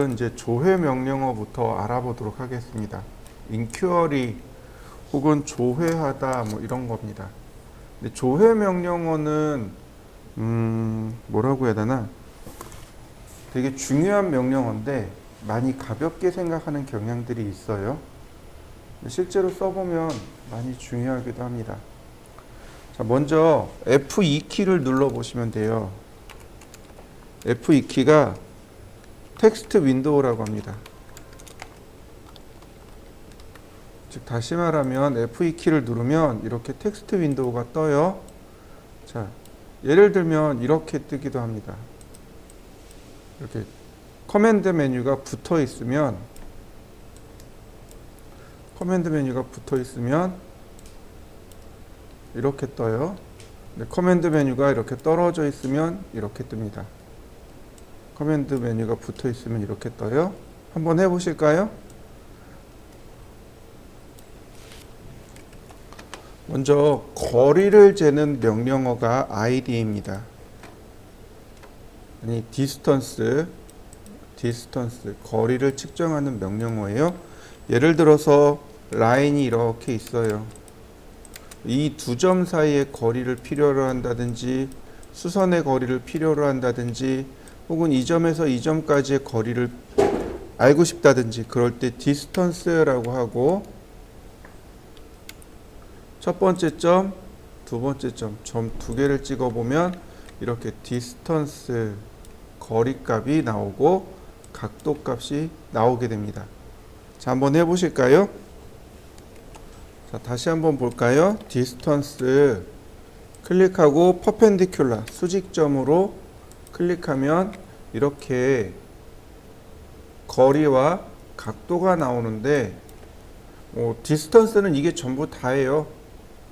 이제 조회 명령어부터 알아보도록 하겠습니다. 인큐어리 혹은 조회하다 뭐 이런 겁니다. 근데 조회 명령어는 뭐라고 해야 되나? 되게 중요한 명령어인데 많이 가볍게 생각하는 경향들이 있어요. 실제로 써보면 많이 중요하기도 합니다. 자, 먼저 F2키를 눌러보시면 돼요. F2키가 텍스트 윈도우라고 합니다. 즉 다시 말하면 F2키를 누르면 이렇게 텍스트 윈도우가 떠요. 자, 예를 들면 이렇게 뜨기도 합니다. 이렇게 커맨드 메뉴가 붙어 있으면 이렇게 떠요. 커맨드 메뉴가 이렇게 떨어져 있으면 이렇게 뜹니다. 커맨드 메뉴가 붙어 있으면 이렇게 떠요. 한번 해보실까요? 먼저 거리를 재는 명령어가 id입니다. 아니 distance 거리를 측정하는 명령어예요. 예를 들어서 라인이 이렇게 있어요. 이 두 점 사이의 거리를 필요로 한다든지 수선의 거리를 필요로 한다든지 혹은 이 점에서 이 점까지의 거리를 알고 싶다든지 그럴 때 distance라고 하고 첫 번째 점, 두 번째 점 두 개를 찍어보면 이렇게 distance 거리값이 나오고 각도값이 나오게 됩니다. 자, 한번 해보실까요? 자, 다시 한번 볼까요? distance 클릭하고 perpendicular 수직점으로 클릭하면 이렇게 거리와 각도가 나오는데 디스턴스는 이게 전부 다예요.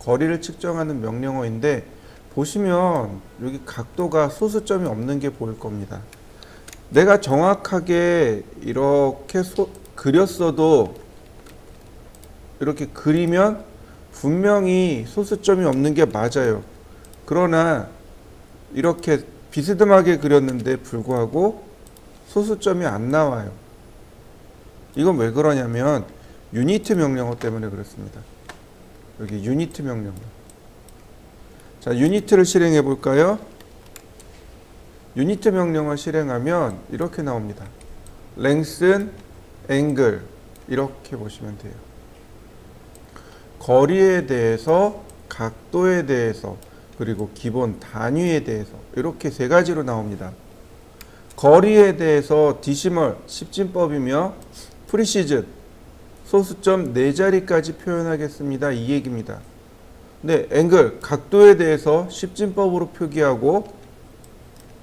거리를 측정하는 명령어인데 보시면 여기 각도가 소수점이 없는 게 보일 겁니다. 내가 정확하게 이렇게 그렸어도 이렇게 그리면 분명히 소수점이 없는 게 맞아요. 그러나 이렇게 비스듬하게 그렸는데 불구하고 소수점이 안 나와요. 이건 왜 그러냐면 유니트 명령어 때문에 그렇습니다. 여기 유니트 명령어. 자, 유니트를 실행해 볼까요? 유니트 명령어 실행하면 이렇게 나옵니다. length, angle 이렇게 보시면 돼요. 거리에 대해서, 각도에 대해서, 그리고 기본 단위에 대해서 이렇게 세 가지로 나옵니다. 거리에 대해서 디시멀, 십진법이며 프리시즌, 소수점 4자리까지 표현하겠습니다. 이 얘기입니다. 네, 앵글, 각도에 대해서 십진법으로 표기하고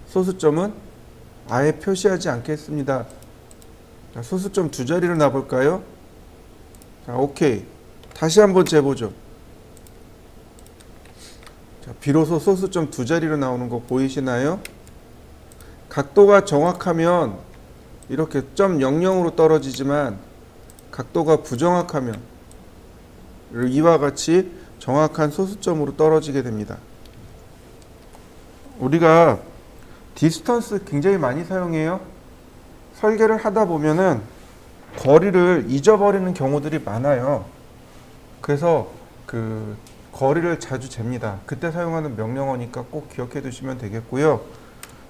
소수점은 아예 표시하지 않겠습니다. 자, 소수점 2자리로 놔볼까요? 자, 오케이. 다시 한번 재보죠. 자, 비로소 소수점 2자리로 나오는 거 보이시나요? 각도가 정확하면 이렇게 0.00으로 떨어지지만 각도가 부정확하면 이와 같이 정확한 소수점으로 떨어지게 됩니다. 우리가 디스턴스 굉장히 많이 사용해요. 설계를 하다 보면은 거리를 잊어버리는 경우들이 많아요. 그래서 그 거리를 자주 잽니다. 그때 사용하는 명령어니까 꼭 기억해 두시면 되겠고요.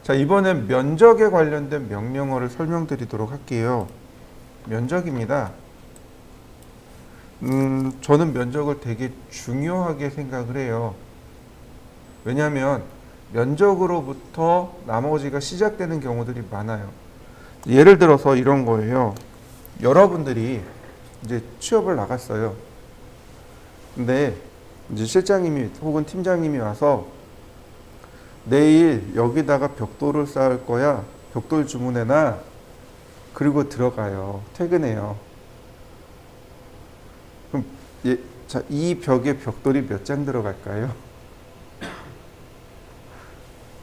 자, 이번엔 면적에 관련된 명령어를 설명드리도록 할게요. 면적입니다. 저는 면적을 되게 중요하게 생각을 해요. 왜냐하면 면적으로부터 나머지가 시작되는 경우들이 많아요. 예를 들어서 이런 거예요. 여러분들이 이제 취업을 나갔어요. 근데 이제 실장님이 혹은 팀장님이 와서 내일 여기다가 벽돌을 쌓을 거야. 벽돌 주문해놔. 그리고 들어가요. 퇴근해요. 그럼 자, 이 벽에 벽돌이 몇 장 들어갈까요?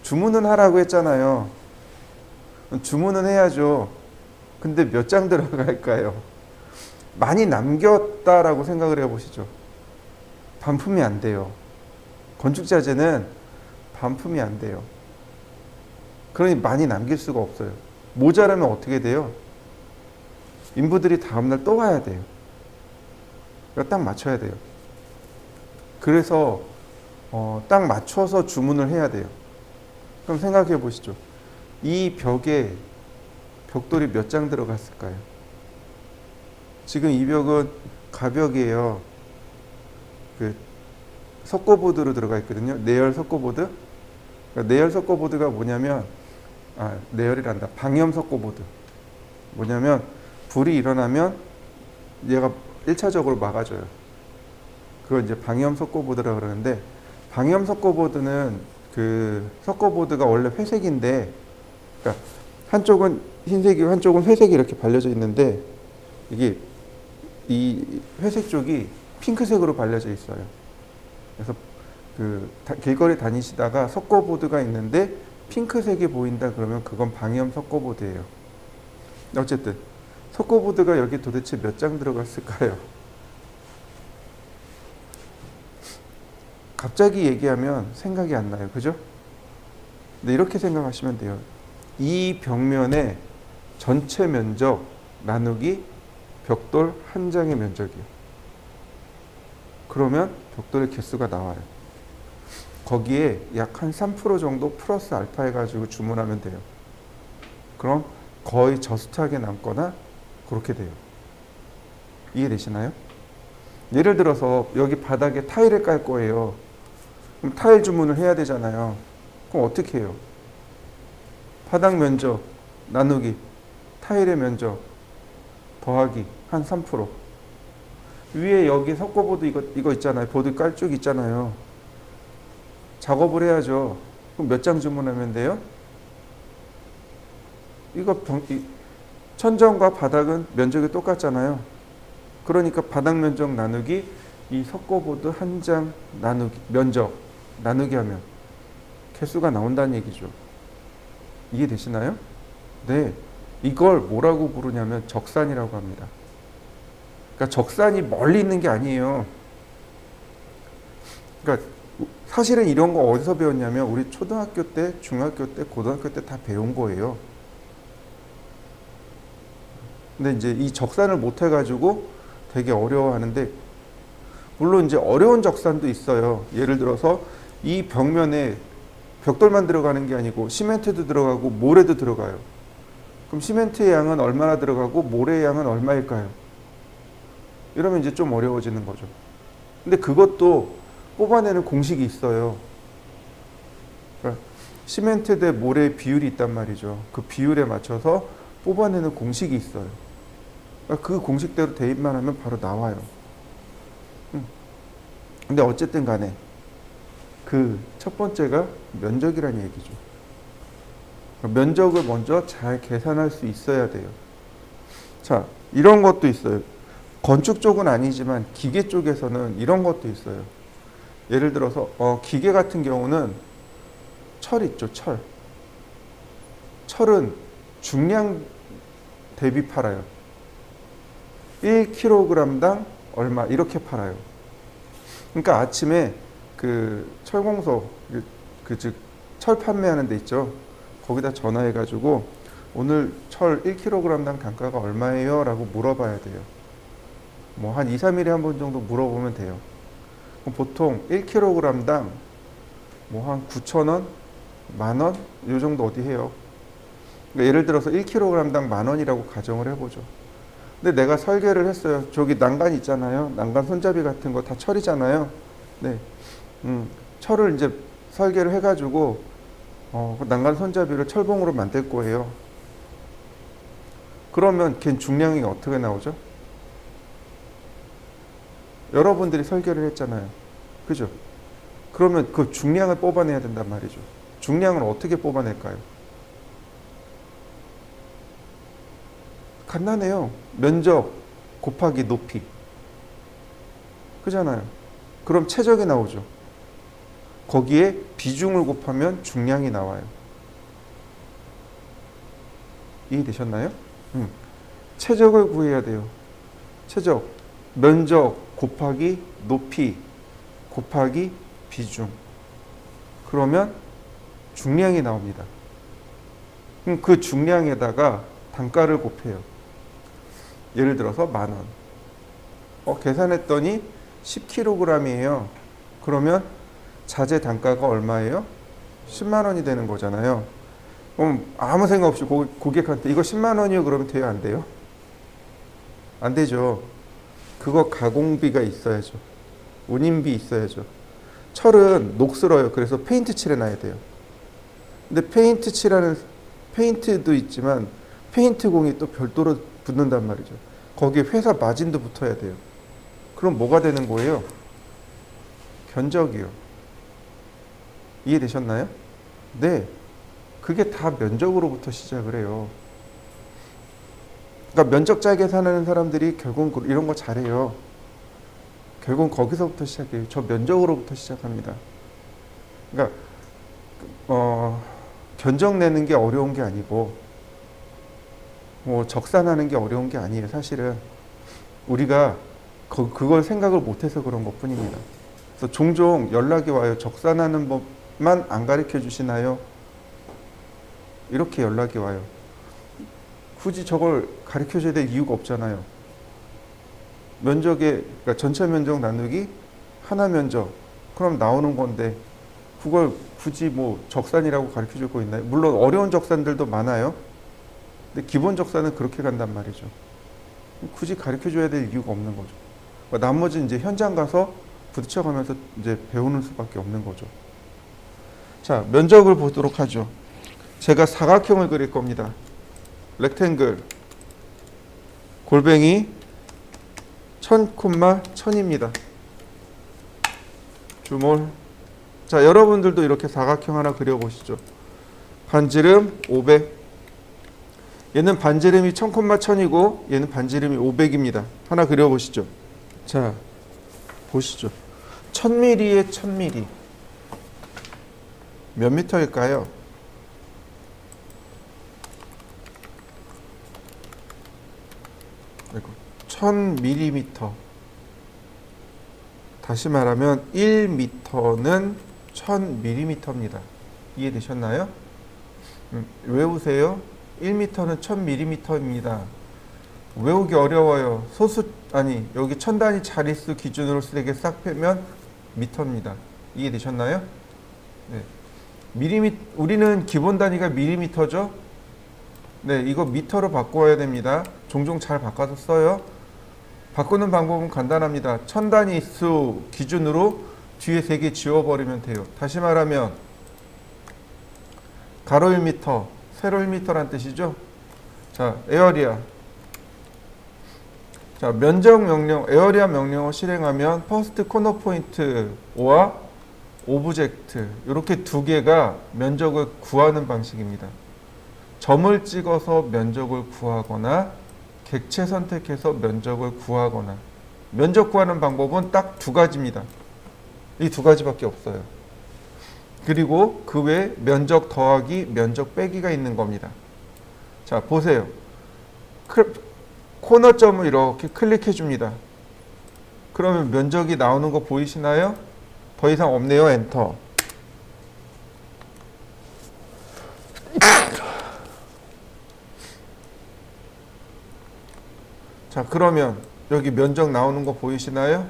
주문은 하라고 했잖아요. 주문은 해야죠. 근데 몇 장 들어갈까요? 많이 남겼다라고 생각을 해보시죠. 반품이 안 돼요. 건축자재는 반품이 안 돼요. 그러니 많이 남길 수가 없어요. 모자라면 어떻게 돼요? 인부들이 다음날 또 와야 돼요. 그러니까 딱 맞춰야 돼요. 그래서 딱 맞춰서 주문을 해야 돼요. 그럼 생각해 보시죠. 이 벽에 벽돌이 몇 장 들어갔을까요? 지금 이 벽은 가벽이에요. 그 석고보드로 들어가 있거든요. 내열 석고보드. 그러니까 내열 석고보드가 뭐냐면 내열이란다. 방염 석고보드. 뭐냐면 불이 일어나면 얘가 1차적으로 막아줘요. 그걸 이제 방염 석고보드라고 그러는데, 방염 석고보드는 그 석고보드가 원래 회색인데, 그러니까 한쪽은 흰색이고 한쪽은 회색이 이렇게 발려져 있는데, 이게 이 회색 쪽이 핑크색으로 발려져 있어요. 그래서 그 길거리 다니시다가 석고보드가 있는데 핑크색이 보인다 그러면 그건 방염 석고보드예요. 어쨌든 석고보드가 여기 도대체 몇 장 들어갔을까요? 갑자기 얘기하면 생각이 안 나요. 그죠? 근데 이렇게 생각하시면 돼요. 이 벽면의 전체 면적 나누기 벽돌 한 장의 면적이요. 그러면 벽돌의 개수가 나와요. 거기에 약 한 3% 정도 플러스 알파 해가지고 주문하면 돼요. 그럼 거의 저스트하게 남거나 그렇게 돼요. 이해되시나요? 예를 들어서 여기 바닥에 타일을 깔 거예요. 그럼 타일 주문을 해야 되잖아요. 그럼 어떻게 해요? 바닥 면적 나누기 타일의 면적 더하기 한 3%. 위에 여기 석고보드 이거 있잖아요. 보드 깔 쭉 있잖아요. 작업을 해야죠. 그럼 몇 장 주문하면 돼요? 천정과 바닥은 면적이 똑같잖아요. 그러니까 바닥 면적 나누기 이 석고보드 한 장 나누기 면적 나누기 하면 개수가 나온다는 얘기죠. 이해되시나요? 네. 이걸 뭐라고 부르냐면 적산이라고 합니다. 그러니까 적산이 멀리 있는 게 아니에요. 그러니까 사실은 이런 거 어디서 배웠냐면 우리 초등학교 때, 중학교 때, 고등학교 때 다 배운 거예요. 근데 이제 이 적산을 못 해가지고 되게 어려워하는데, 물론 이제 어려운 적산도 있어요. 예를 들어서 이 벽면에 벽돌만 들어가는 게 아니고 시멘트도 들어가고 모래도 들어가요. 그럼 시멘트의 양은 얼마나 들어가고 모래의 양은 얼마일까요? 이러면 이제 좀 어려워지는 거죠. 근데 그것도 뽑아내는 공식이 있어요. 그러니까 시멘트 대 모래의 비율이 있단 말이죠. 그 비율에 맞춰서 뽑아내는 공식이 있어요. 그러니까 그 공식대로 대입만 하면 바로 나와요. 근데 어쨌든 간에 그 첫 번째가 면적이라는 얘기죠. 면적을 먼저 잘 계산할 수 있어야 돼요. 자, 이런 것도 있어요. 건축 쪽은 아니지만 기계 쪽에서는 이런 것도 있어요. 예를 들어서 기계 같은 경우는 철 있죠, 철. 철은 중량 대비 팔아요. 1kg당 얼마 이렇게 팔아요. 그러니까 아침에 그 철공소 즉 철 판매하는 데 있죠. 거기다 전화해가지고 오늘 철 1kg당 단가가 얼마예요? 라고 물어봐야 돼요. 뭐 한 2, 3일에 한 번 정도 물어보면 돼요. 보통 1kg당 뭐 한 9,000원, 만원 이 정도 어디 해요. 그러니까 예를 들어서 1kg당 만원이라고 가정을 해보죠. 근데 내가 설계를 했어요. 저기 난간 있잖아요. 난간 손잡이 같은 거 다 철이잖아요. 네, 철을 이제 설계를 해가지고 그 난간 손잡이를 철봉으로 만들 거예요. 그러면 걔 중량이 어떻게 나오죠? 여러분들이 설계를 했잖아요. 그죠? 그러면 그 중량을 뽑아내야 된단 말이죠. 중량을 어떻게 뽑아낼까요? 간단해요. 면적 곱하기 높이. 그잖아요. 그럼 최적이 나오죠. 거기에 비중을 곱하면 중량이 나와요. 이해되셨나요? 최적을 구해야 돼요. 최적. 면적 곱하기 높이 곱하기 비중. 그러면 중량이 나옵니다. 그럼 그 중량에다가 단가를 곱해요. 예를 들어서 10,000원. 계산했더니 10kg이에요. 그러면 자재 단가가 얼마예요? 10만 원이 되는 거잖아요. 그럼 아무 생각 없이 고객한테 이거 10만 원이요? 그러면 돼요? 안 돼요? 안 되죠. 그거 가공비가 있어야죠. 운임비 있어야죠. 철은 녹슬어요. 그래서 페인트 칠해놔야 돼요. 근데 페인트도 있지만 페인트 공이 또 별도로 붙는단 말이죠. 거기에 회사 마진도 붙어야 돼요. 그럼 뭐가 되는 거예요? 견적이요. 이해되셨나요? 네. 그게 다 면적으로부터 시작을 해요. 그러니까 면적자 계산하는 사람들이 결국 이런 거 잘해요. 결국은 거기서부터 시작해요. 저 면적으로부터 시작합니다. 그러니까 견적 내는 게 어려운 게 아니고 뭐 적산하는 게 어려운 게 아니에요. 사실은 우리가 그걸 생각을 못해서 그런 것뿐입니다. 그래서 종종 연락이 와요. 적산하는 법만 안 가르쳐 주시나요? 이렇게 연락이 와요. 굳이 저걸 가르쳐 줘야 될 이유가 없잖아요. 그러니까 전체 면적 나누기 하나 면적 그럼 나오는 건데 그걸 굳이 뭐 적산이라고 가르쳐 줄 거 있나요? 물론 어려운 적산들도 많아요. 근데 기본 적산은 그렇게 간단 말이죠. 굳이 가르쳐 줘야 될 이유가 없는 거죠. 나머지는 이제 현장 가서 부딪혀가면서 이제 배우는 수밖에 없는 거죠. 자, 면적을 보도록 하죠. 제가 사각형을 그릴 겁니다. 렉탱글 골뱅이 1000,1000입니다. 주몰. 자, 여러분들도 이렇게 사각형 하나 그려보시죠. 반지름 500. 얘는 반지름이 1000,1000이고 얘는 반지름이 500입니다. 하나 그려보시죠. 자, 보시죠. 1000mm에 1000mm. 몇 미터일까요? 1000mm. 다시 말하면 1m는 1000mm입니다. 이해되셨나요? 외우세요. 1m는 1000mm입니다. 외우기 어려워요. 여기 천단위 자릿수 기준으로 쓰레기 싹 빼면 미터입니다. 이해되셨나요? 네. 우리는 기본 단위가 밀리미터죠? 네, 이거 미터로 바꿔야 됩니다. 종종 잘 바꿔서 써요. 바꾸는 방법은 간단합니다. 천단위 수 기준으로 뒤에 3개 지워버리면 돼요. 다시 말하면 가로 1m, 세로 1m란 뜻이죠. 자, 에어리아. 자, 면적 명령, 에어리아 명령을 실행하면 퍼스트 코너 포인트와 오브젝트 이렇게 두 개가 면적을 구하는 방식입니다. 점을 찍어서 면적을 구하거나 객체 선택해서 면적을 구하거나 면적 구하는 방법은 딱 두 가지입니다. 이 두 가지밖에 없어요. 그리고 그 외에 면적 더하기, 면적 빼기가 있는 겁니다. 자, 보세요. 코너점을 이렇게 클릭해 줍니다. 그러면 면적이 나오는 거 보이시나요? 더 이상 없네요. 엔터. 자, 그러면 여기 면적 나오는 거 보이시나요?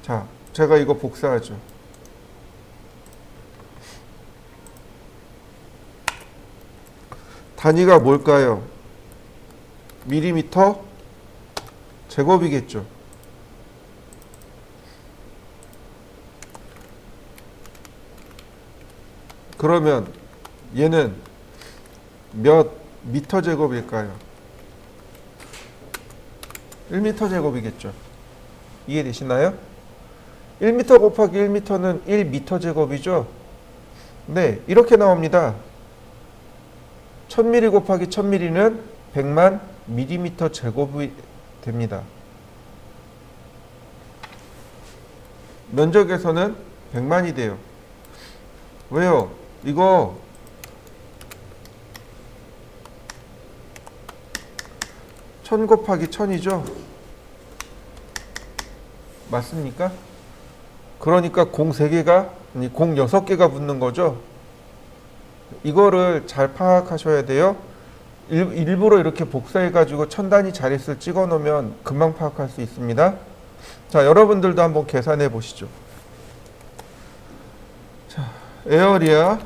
자, 제가 이거 복사하죠. 단위가 뭘까요? 밀리미터 제곱이겠죠. 그러면 얘는 몇 미터 제곱일까요? 1미터 제곱이겠죠. 이해되시나요? 1미터 곱하기 1미터는 1미터 제곱이죠. 네, 이렇게 나옵니다. 1000mm 곱하기 1000mm는 100만 밀리미터 제곱이 됩니다. 면적에서는 100만이 돼요. 왜요? 이거 1000 곱하기 1000이죠? 맞습니까? 그러니까 공 3개가, 아니 공 6개가 붙는 거죠? 이거를 잘 파악하셔야 돼요. 일부러 이렇게 복사해가지고 천 단위 자릿수를 찍어 놓으면 금방 파악할 수 있습니다. 자, 여러분들도 한번 계산해 보시죠. 자, 에어리아.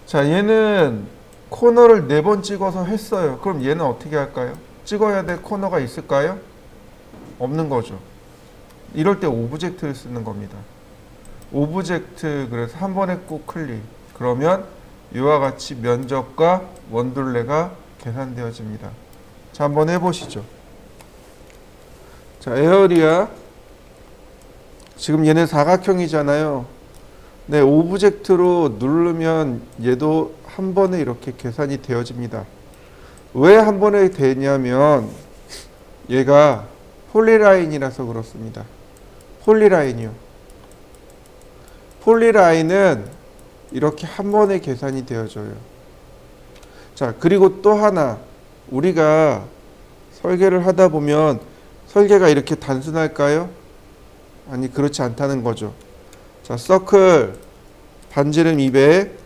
자, 얘는 코너를 4번 찍어서 했어요. 그럼 얘는 어떻게 할까요? 찍어야 될 코너가 있을까요? 없는 거죠. 이럴 때 오브젝트를 쓰는 겁니다. 오브젝트, 그래서 한 번에 꾹 클릭. 그러면 이와 같이 면적과 원둘레가 계산되어집니다. 자, 한번 해보시죠. 자, 에어리아. 지금 얘네 사각형이잖아요. 네, 오브젝트로 누르면 얘도 한 번에 이렇게 계산이 되어집니다. 왜 한 번에 되냐면 얘가 폴리라인이라서 그렇습니다. 폴리라인이요. 폴리라인은 이렇게 한 번에 계산이 되어져요. 자, 그리고 또 하나, 우리가 설계를 하다 보면 설계가 이렇게 단순할까요? 아니, 그렇지 않다는 거죠. 자, 서클 반지름 200,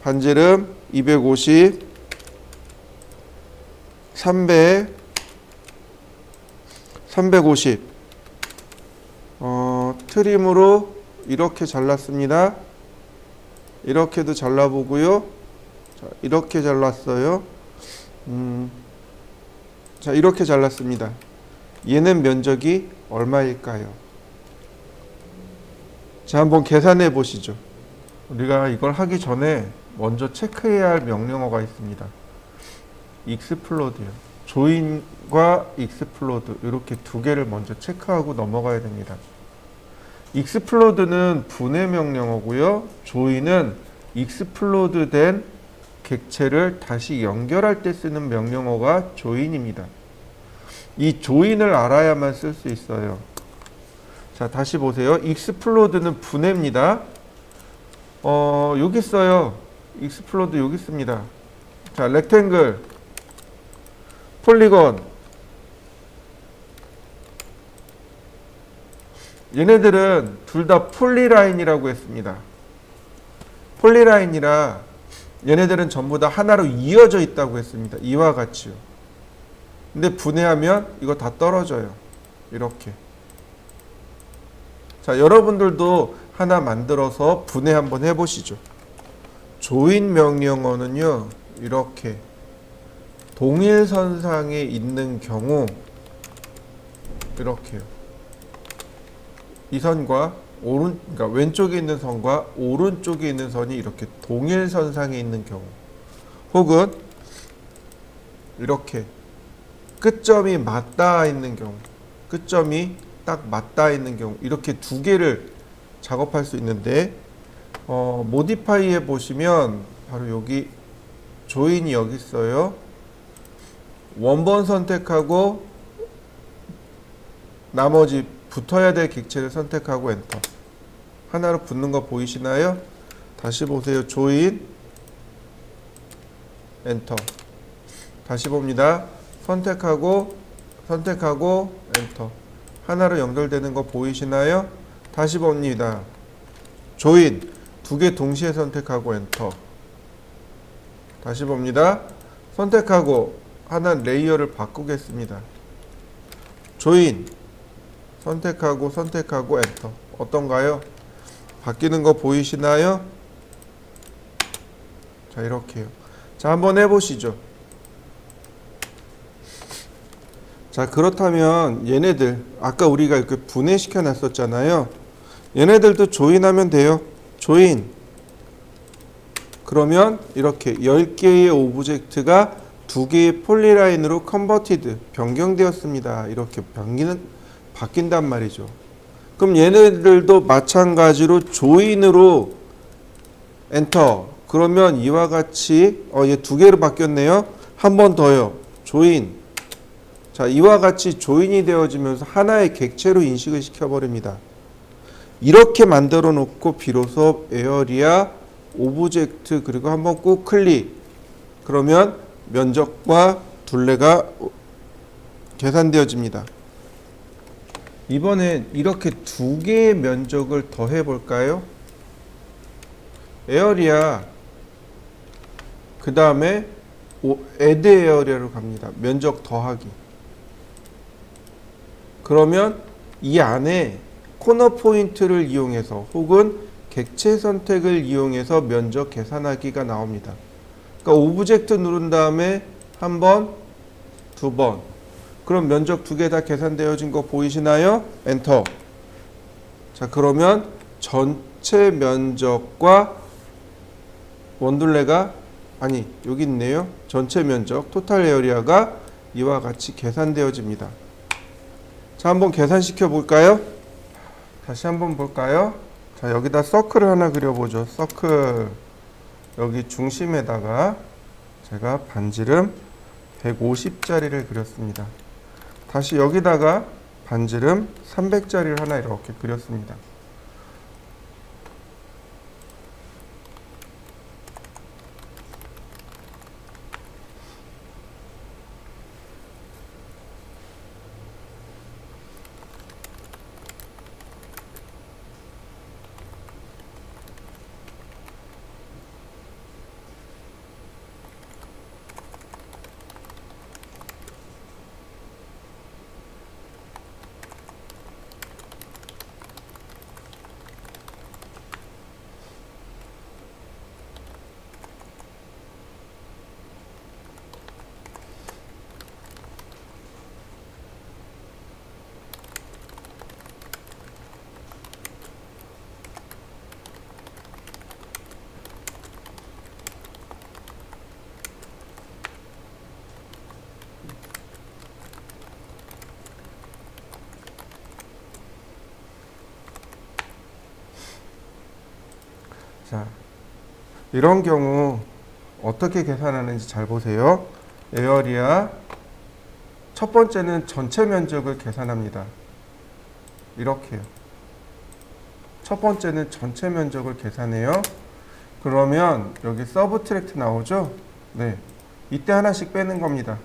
반지름 250, 300, 350. 트림으로 이렇게 잘랐습니다. 이렇게도 잘라보고요. 자, 이렇게 잘랐어요. 자, 이렇게 잘랐습니다. 얘는 면적이 얼마일까요? 자, 한번 계산해 보시죠. 우리가 이걸 하기 전에 먼저 체크해야 할 명령어가 있습니다. 익스플로드요. 조인과 익스플로드, 이렇게 두 개를 먼저 체크하고 넘어가야 됩니다. 익스플로드는 분해 명령어고요. 조인은 익스플로드 된 객체를 다시 연결할 때 쓰는 명령어가 조인입니다. 이 조인을 알아야만 쓸 수 있어요. 자, 다시 보세요. 익스플로드는 분해입니다. 여기 있어요. 익스플로드 여기 있습니다. 자, 렉탱글, 폴리건. 얘네들은 둘 다 폴리라인이라고 했습니다. 폴리라인이라 얘네들은 전부 다 하나로 이어져 있다고 했습니다. 이와 같이요. 근데 분해하면 이거 다 떨어져요. 이렇게. 자, 여러분들도 하나 만들어서 분해 한번 해보시죠. 조인 명령어는요, 이렇게 동일선상에 있는 경우 이렇게요. 이 선과 그러니까 왼쪽에 있는 선과 오른쪽에 있는 선이 이렇게 동일선상에 있는 경우, 혹은 이렇게 끝점이 맞닿아 있는 경우, 끝점이 딱 맞닿아 있는 경우, 이렇게 두 개를 작업할 수 있는데, 모디파이에 보시면 바로 여기 조인이 여기 있어요. 원본 선택하고 나머지 붙어야 될 객체를 선택하고 엔터. 하나로 붙는 거 보이시나요? 다시 보세요. 조인, 엔터. 다시 봅니다. 선택하고 엔터. 하나로 연결되는 거 보이시나요? 다시 봅니다. 조인, 두 개 동시에 선택하고 엔터. 다시 봅니다. 선택하고 하나 레이어를 바꾸겠습니다. 조인, 선택하고 엔터. 어떤가요? 바뀌는 거 보이시나요? 자, 이렇게요. 자, 한번 해보시죠. 자, 그렇다면 얘네들 아까 우리가 이렇게 분해시켜 놨었잖아요. 얘네들도 조인하면 돼요. 조인. 그러면 이렇게 10개의 오브젝트가 2개의 폴리라인으로 컨버티드, 변경되었습니다. 이렇게 바뀐단 말이죠. 그럼 얘네들도 마찬가지로 조인으로 엔터. 그러면 이와 같이 얘 2개로 바뀌었네요. 한 번 더요. 조인. 자, 이와 같이 조인이 되어지면서 하나의 객체로 인식을 시켜버립니다. 이렇게 만들어 놓고 비로소 에어리아 오브젝트, 그리고 한번 꾹 클릭. 그러면 면적과 둘레가 계산되어집니다. 이번엔 이렇게 2개의 면적을 더해 볼까요? 에어리아 그 다음에 add area로 갑니다. 면적 더하기. 그러면 이 안에 코너 포인트를 이용해서 혹은 객체 선택을 이용해서 면적 계산하기가 나옵니다. 그러니까 오브젝트 누른 다음에 한 번, 두 번. 그럼 면적 두 개 다 계산되어진 거 보이시나요? 엔터. 자, 그러면 전체 면적과 원둘레가 아니 여기 있네요. 전체 면적 토탈 에어리아가 이와 같이 계산되어집니다. 자, 한번 계산시켜 볼까요? 다시 한번 볼까요? 자, 여기다 서클을 하나 그려보죠. 서클. 여기 중심에다가 제가 반지름 150짜리를 그렸습니다. 다시 여기다가 반지름 300짜리를 하나 이렇게 그렸습니다. 자, 이런 경우 어떻게 계산하는지 잘 보세요. 에어리아 첫 번째는 전체 면적을 계산합니다. 이렇게요. 첫 번째는 전체 면적을 계산해요. 그러면 여기 서브트랙트 나오죠? 네. 이때 하나씩 빼는 겁니다.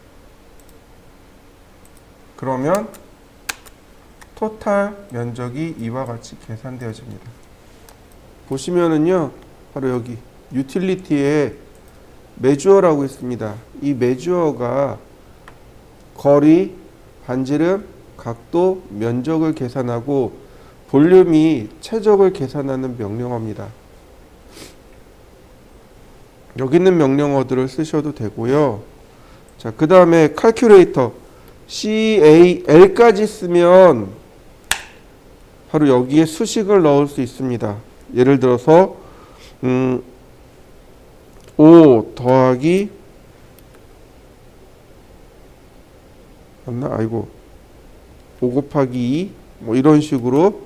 그러면 토탈 면적이 이와 같이 계산되어집니다. 보시면은요, 바로 여기 유틸리티에 메주어라고 있습니다. 이 메주어가 거리, 반지름, 각도, 면적을 계산하고 볼륨이 최적을 계산하는 명령어입니다. 여기 있는 명령어들을 쓰셔도 되고요. 자, 그 다음에 calculator CAL까지 쓰면 바로 여기에 수식을 넣을 수 있습니다. 예를 들어서 5 더하기 맞나? 아이고 5 곱하기 2 뭐 이런 식으로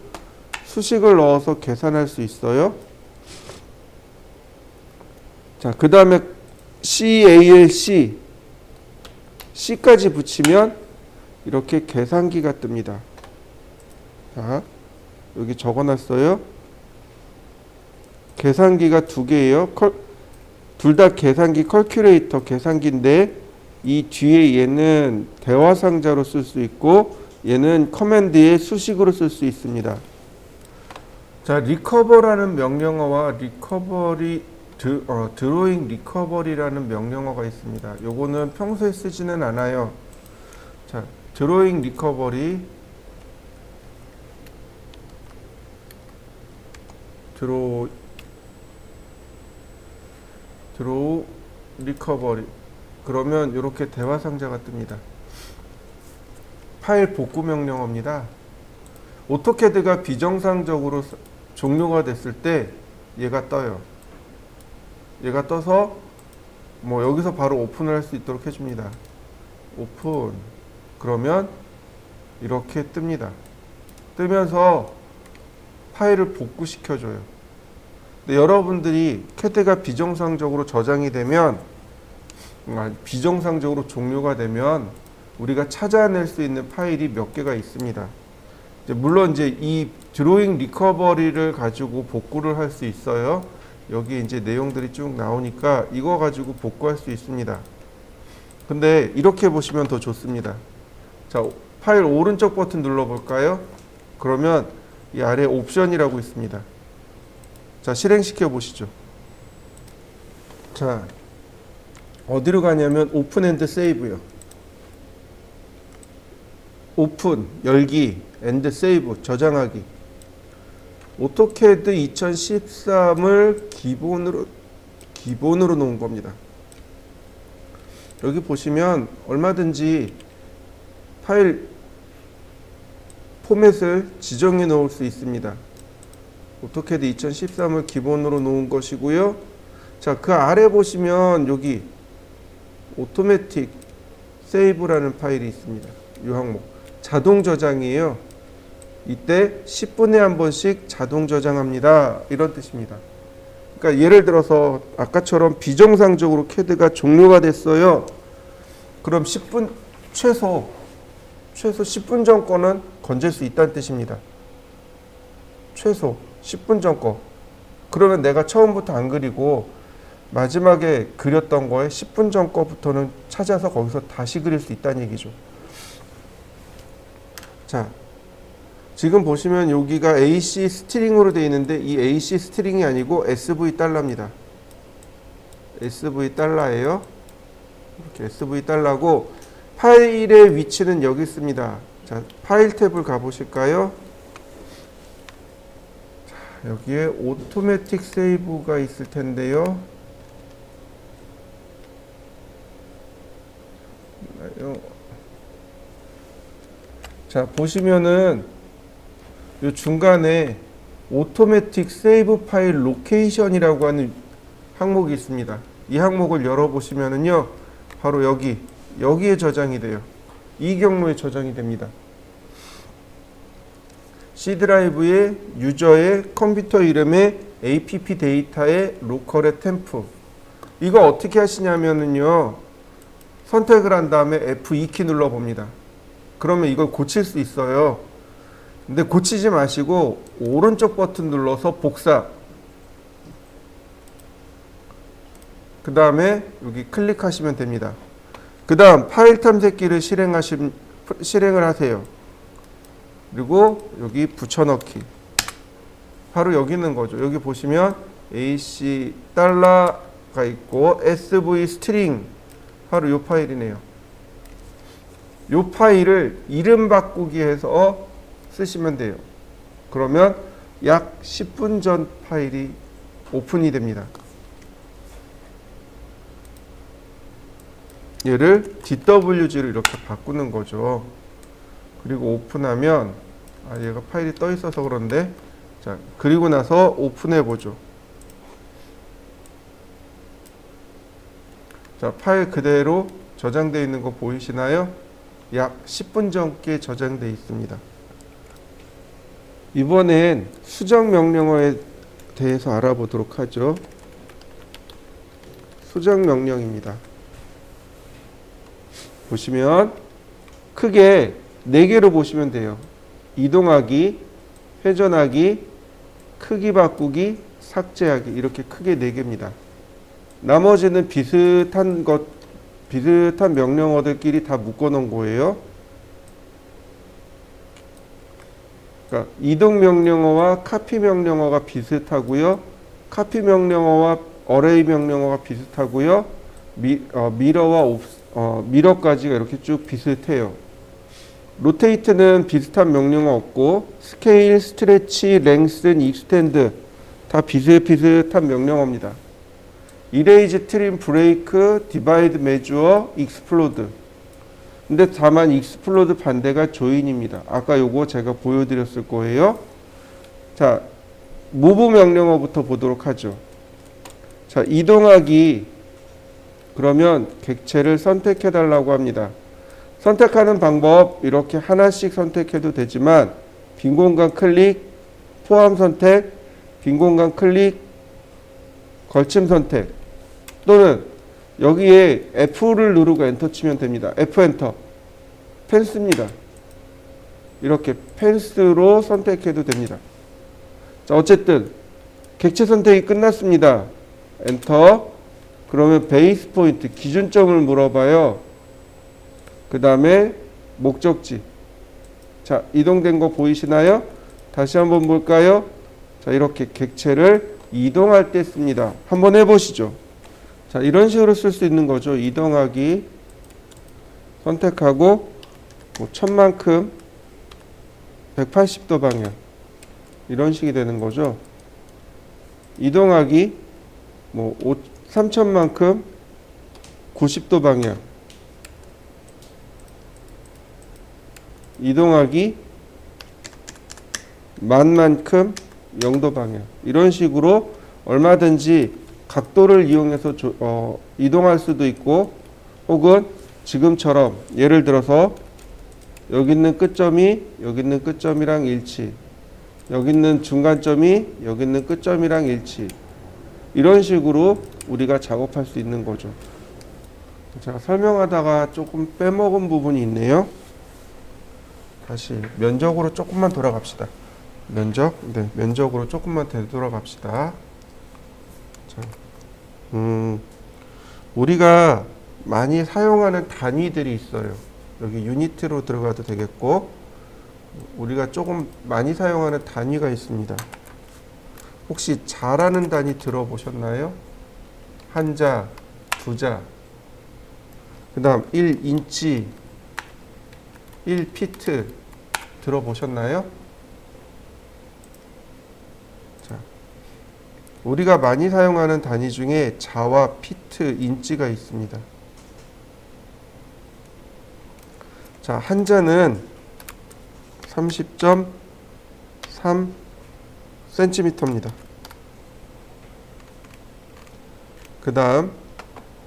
수식을 넣어서 계산할 수 있어요. 자, 그 다음에 CALC C까지 붙이면 이렇게 계산기가 뜹니다. 자, 여기 적어놨어요. 계산기가 두 개예요. 둘 다 계산기 컬큘레이터 계산기인데 이 뒤에 얘는 대화 상자로 쓸 수 있고 얘는 커맨드의 수식으로 쓸 수 있습니다. 자, 리커버라는 명령어와 드로잉 리커버리라는 명령어가 있습니다. 요거는 평소에 쓰지는 않아요. 자, 드로잉 리커버리 드로우 리커버리 그러면 이렇게 대화 상자가 뜹니다. 파일 복구 명령어입니다. 오토캐드가 비정상적으로 종료가 됐을 때 얘가 떠요. 얘가 떠서 뭐 여기서 바로 오픈을 할 수 있도록 해줍니다. 오픈. 그러면 이렇게 뜹니다. 뜨면서 파일을 복구시켜줘요. 근데 여러분들이 캐드가 비정상적으로 저장이 되면 비정상적으로 종료가 되면 우리가 찾아낼 수 있는 파일이 몇 개가 있습니다. 물론 이제 이 드로잉 리커버리를 가지고 복구를 할 수 있어요. 여기 이제 내용들이 쭉 나오니까 이거 가지고 복구할 수 있습니다. 근데 이렇게 보시면 더 좋습니다. 자, 파일 오른쪽 버튼 눌러볼까요? 그러면 이 아래 옵션이라고 있습니다. 자, 실행시켜 보시죠. 자, 어디로 가냐면 오픈 앤드 세이브요. 오픈, 열기, 앤드 세이브, 저장하기. 오토캐드 2013을 기본으로 놓은 겁니다. 여기 보시면 얼마든지 파일 포맷을 지정해 놓을 수 있습니다. 오토캐드 2013을 기본으로 놓은 것이고요. 자, 그 아래 보시면 여기 오토매틱 세이브라는 파일이 있습니다. 이 항목 자동 저장이에요. 이때 10분에 한 번씩 자동 저장합니다. 이런 뜻입니다. 그러니까 예를 들어서 아까처럼 비정상적으로 캐드가 종료가 됐어요. 그럼 10분 최소 10분 전 거는 건질 수 있다는 뜻입니다. 최소 10분 전 거. 그러면 내가 처음부터 안 그리고 마지막에 그렸던 거에 10분 전 거부터는 찾아서 거기서 다시 그릴 수 있다는 얘기죠. 자, 지금 보시면 여기가 AC 스트링으로 되어 있는데 이 AC 스트링이 아니고 SV 달러입니다. SV 달러예요. 이렇게 SV 달러고 파일의 위치는 여기 있습니다. 자, 파일 탭을 가보실까요? 자, 여기에 오토매틱 세이브가 있을 텐데요. 자, 보시면은 이 중간에 오토매틱 세이브 파일 로케이션이라고 하는 항목이 있습니다. 이 항목을 열어보시면은요, 바로 여기에 저장이 돼요. 이 경로에 저장이 됩니다. C 드라이브의 유저의 컴퓨터 이름의 app 데이터의 로컬의 템프. 이거 어떻게 하시냐면은요, 선택을 한 다음에 F2키 눌러 봅니다. 그러면 이걸 고칠 수 있어요. 근데 고치지 마시고 오른쪽 버튼 눌러서 복사. 그 다음에 여기 클릭하시면 됩니다. 그 다음 파일 탐색기를 실행을 하세요. 그리고 여기 붙여넣기. 바로 여기 있는 거죠. 여기 보시면 AC 달러가 있고 SV 스트링. 바로 이 파일이네요. 이 파일을 이름 바꾸기 해서 쓰시면 돼요. 그러면 약 10분 전 파일이 오픈이 됩니다. 얘를 DWG로 이렇게 바꾸는 거죠. 그리고 오픈하면 얘가 파일이 떠 있어서 그런데, 자, 그리고 나서 오픈해 보죠. 자, 파일 그대로 저장되어 있는 거 보이시나요? 약 10분 전께 저장되어 있습니다. 이번엔 수정 명령어에 대해서 알아보도록 하죠. 수정 명령입니다. 보시면 크게 4개로 보시면 돼요. 이동하기, 회전하기, 크기 바꾸기, 삭제하기. 이렇게 크게 4개입니다. 나머지는 비슷한 명령어들끼리 다 묶어 놓은 거예요. 그러니까 이동 명령어와 카피 명령어가 비슷하고요. 카피 명령어와 어레이 명령어가 비슷하고요. 미러까지가 이렇게 쭉 비슷해요. 로테이트는 비슷한 명령어 없고, 스케일, 스트레치, 랭슨, 익스텐드 다 비슷한 명령어입니다. 이레이즈, 트림, 브레이크, 디바이드, 메주어, 익스플로드. 근데 다만 익스플로드 반대가 조인입니다. 아까 요거 제가 보여드렸을 거예요. 자, 무브 명령어부터 보도록 하죠. 자, 이동하기. 그러면 객체를 선택해 달라고 합니다. 선택하는 방법 이렇게 하나씩 선택해도 되지만, 빈 공간 클릭, 포함 선택, 빈 공간 클릭, 걸침 선택, 또는 여기에 F를 누르고 엔터 치면 됩니다. F 엔터. 펜스입니다. 이렇게 펜스로 선택해도 됩니다. 자, 어쨌든 객체 선택이 끝났습니다. 엔터. 그러면 베이스 포인트, 기준점을 물어봐요. 그 다음에 목적지. 자, 이동된 거 보이시나요? 다시 한번 볼까요? 자, 이렇게 객체를 이동할 때 씁니다. 한번 해보시죠. 자, 이런 식으로 쓸 수 있는 거죠. 이동하기 선택하고 뭐 1000만큼 180도 방향 이런 식이 되는 거죠. 이동하기 뭐 3000만큼 90도 방향, 이동하기 10,000만큼 0도 방향 이런 식으로 얼마든지 각도를 이용해서 이동할 수도 있고, 혹은 지금처럼 예를 들어서 여기 있는 끝점이 여기 있는 끝점이랑 일치, 여기 있는 중간점이 여기 있는 끝점이랑 일치, 이런 식으로 우리가 작업할 수 있는 거죠. 제가 설명하다가 조금 빼먹은 부분이 있네요. 다시 면적으로 조금만 돌아갑시다. 면적으로 조금만 되돌아갑시다. 자, 우리가 많이 사용하는 단위들이 있어요. 여기 유니트로 들어가도 되겠고, 우리가 조금 많이 사용하는 단위가 있습니다. 혹시 자라는 단위 들어보셨나요? 한자, 두자, 그 다음 1인치, 1피트 들어보셨나요? 자, 우리가 많이 사용하는 단위 중에 자와 피트, 인치가 있습니다. 자, 한자는 30.3cm입니다. 그 다음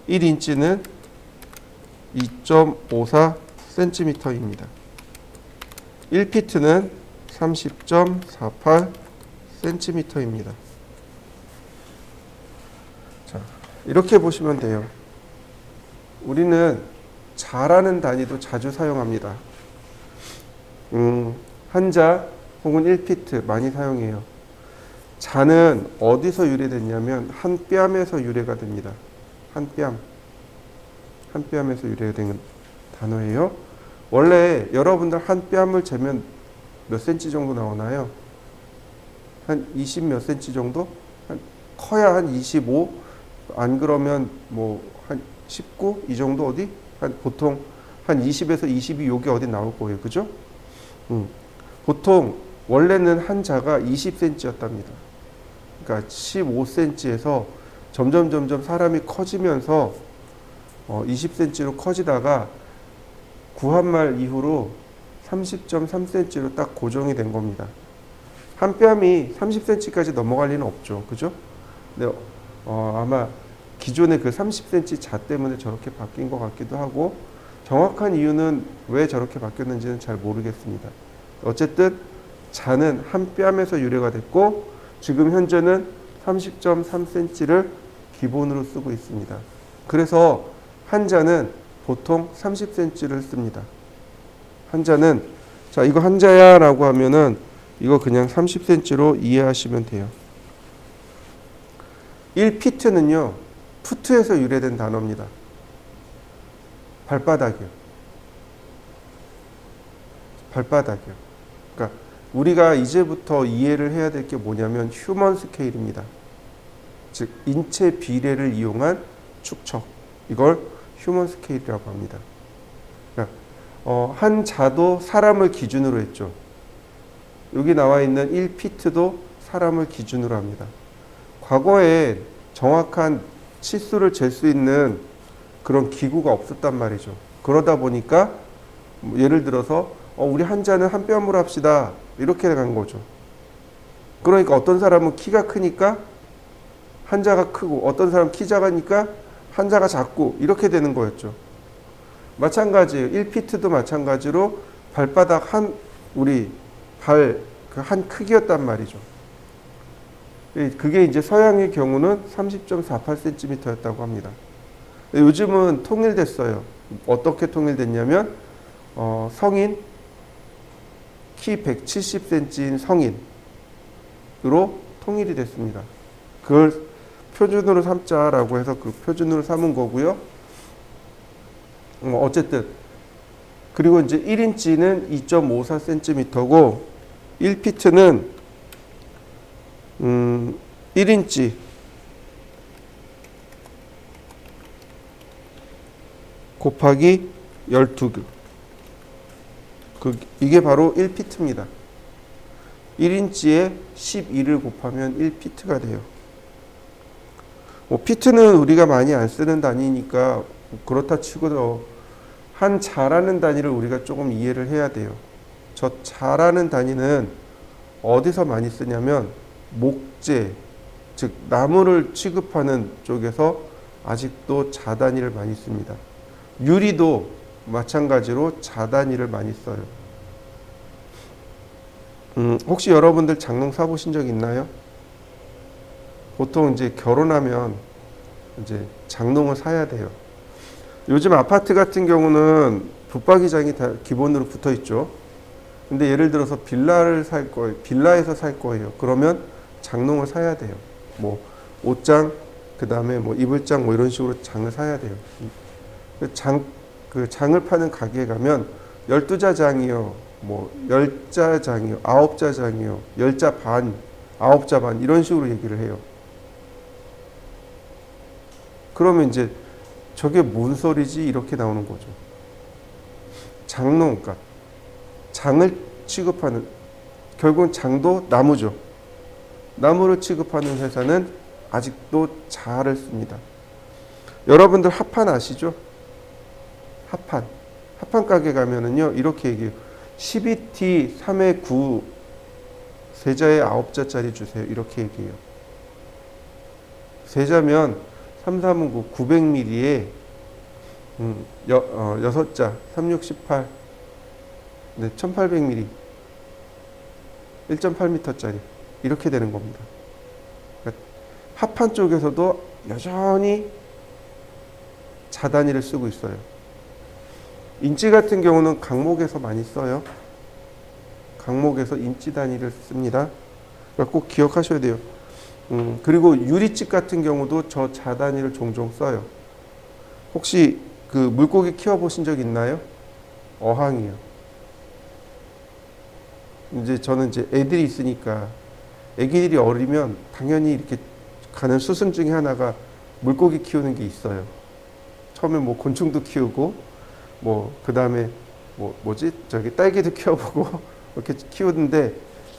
1인치는 2.54cm입니다. 1피트는 30.48cm입니다. 자, 이렇게 보시면 돼요. 우리는 자라는 단위도 자주 사용합니다. 한자 혹은 1피트 많이 사용해요. 자는 어디서 유래됐냐면 한 뺨에서 유래가 됩니다. 한 뺨에서 유래된 단어예요. 원래 여러분들 한 뺨을 재면 몇 센치 정도 나오나요? 한 20 몇 센치 정도? 커야 한 25? 안 그러면 뭐 한 19? 이 정도 어디? 보통 한 20에서 22 요게 어디 나올 거예요. 그죠? 보통 원래는 한자가 20cm였답니다. 그러니까 15cm에서 점점 사람이 커지면서 20cm로 커지다가 구한말 이후로 30.3cm로 딱 고정이 된 겁니다. 한 뺨이 30cm까지 넘어갈 리는 없죠. 그죠? 근데 아마 기존의 그 30cm 자 때문에 저렇게 바뀐 것 같기도 하고, 정확한 이유는 왜 저렇게 바뀌었는지는 잘 모르겠습니다. 어쨌든 자는 한 뺨에서 유래가 됐고, 지금 현재는 30.3cm를 기본으로 쓰고 있습니다. 그래서 한자는 보통 30cm를 씁니다. 한자는, 자, 이거 한자야 라고 하면은 이거 그냥 30cm로 이해하시면 돼요. 1피트는요, 푸트에서 유래된 단어입니다. 발바닥이요. 그러니까 우리가 이제부터 이해를 해야 될 게 뭐냐면 휴먼 스케일입니다. 즉 인체 비례를 이용한 축척, 이걸 휴먼 스케일이라고 합니다. 그러니까 한 자도 사람을 기준으로 했죠. 여기 나와 있는 1피트도 사람을 기준으로 합니다. 과거에 정확한 치수를 잴 수 있는 그런 기구가 없었단 말이죠. 그러다 보니까 예를 들어서 우리 한자는 한 뼘으로 합시다, 이렇게 간 거죠. 그러니까 어떤 사람은 키가 크니까 한자가 크고, 어떤 사람은 키 작으니까 한자가 작고, 이렇게 되는 거였죠. 마찬가지예요. 1피트도 마찬가지로 발바닥 우리 발 한 크기였단 말이죠. 그게 이제 서양의 경우는 30.48cm였다고 합니다. 요즘은 통일됐어요. 어떻게 통일됐냐면 성인, 키 170cm인 성인으로 통일이 됐습니다. 그걸 표준으로 삼자라고 해서 그 표준으로 삼은 거고요. 어쨌든 그리고 이제 1인치는 2.54cm고 1피트는 1인치 곱하기 12개. 이게 바로 1피트입니다. 1인치에 12를 곱하면 1피트가 돼요. 뭐 피트는 우리가 많이 안 쓰는 단위니까 그렇다 치고도 한 자라는 단위를 우리가 조금 이해를 해야 돼요. 저 자라는 단위는 어디서 많이 쓰냐면 목재, 즉 나무를 취급하는 쪽에서 아직도 자 단위를 많이 씁니다. 유리도 마찬가지로 자 단위를 많이 써요. 혹시 여러분들 장롱 사보신 적 있나요? 보통 이제 결혼하면 이제 장롱을 사야 돼요. 요즘 아파트 같은 경우는 붙박이장이 다 기본으로 붙어 있죠. 근데 예를 들어서 빌라를 살 거예요. 빌라에서 살 거예요. 그러면 장롱을 사야 돼요. 뭐 옷장, 그 다음에 뭐 이불장 뭐 이런 식으로 장을 사야 돼요. 그 장을 파는 가게에 가면 12자 장이요, 뭐 10자 장이요, 9자 장이요, 10자 반, 9자 반 이런 식으로 얘기를 해요. 그러면 이제 저게 뭔 소리지? 이렇게 나오는 거죠. 장롱, 그러니까 장을 취급하는, 결국은 장도 나무죠. 나무를 취급하는 회사는 아직도 자를 씁니다. 여러분들 합판 아시죠? 합판 가게 가면은요 이렇게 얘기해요. 12T 3의 9 세자에 9자짜리 주세요. 이렇게 얘기해요. 세자면 3, 3은 9, 900ml에 6자 3, 6, 18 네, 1800ml 1.8m짜리 이렇게 되는 겁니다. 그러니까 합판 쪽에서도 여전히 자 단위를 쓰고 있어요. 인치 같은 경우는 강목에서 많이 써요. 강목에서 인치 단위를 씁니다. 그러니까 꼭 기억하셔야 돼요. 그리고 유리집 같은 경우도 저 자 단위를 종종 써요. 혹시 그 물고기 키워보신 적 있나요? 어항이요. 이제 저는 이제 애들이 있으니까 애기들이 어리면 당연히 이렇게 가는 수순 중에 하나가 물고기 키우는 게 있어요. 처음에 뭐 곤충도 키우고 뭐 그 다음에 뭐지 저기 딸기도 키워보고 이렇게 키우는데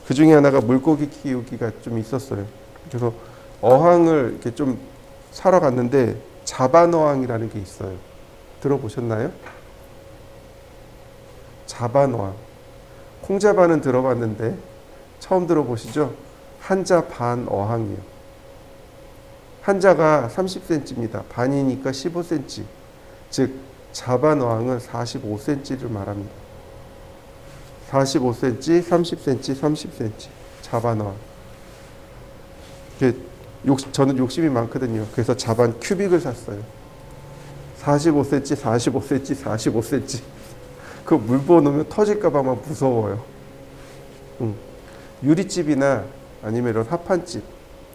그 중에 하나가 물고기 키우기가 좀 있었어요. 그래서 어항을 이렇게 좀 사러 갔는데 자반어항이라는 게 있어요. 들어보셨나요? 자반어항. 콩자반은 들어봤는데 처음 들어보시죠? 한자 반 어항이요. 한자가 30cm입니다. 반이니까 15cm. 즉 자반 어항은 45cm를 말합니다. 45cm, 30cm, 30cm. 자반 어항. 저는 욕심이 많거든요. 그래서 자반 큐빅을 샀어요. 45cm, 45cm, 45cm. 그 물 부어놓으면 터질까봐 막 무서워요. 유리집이나 아니면 이런 합판집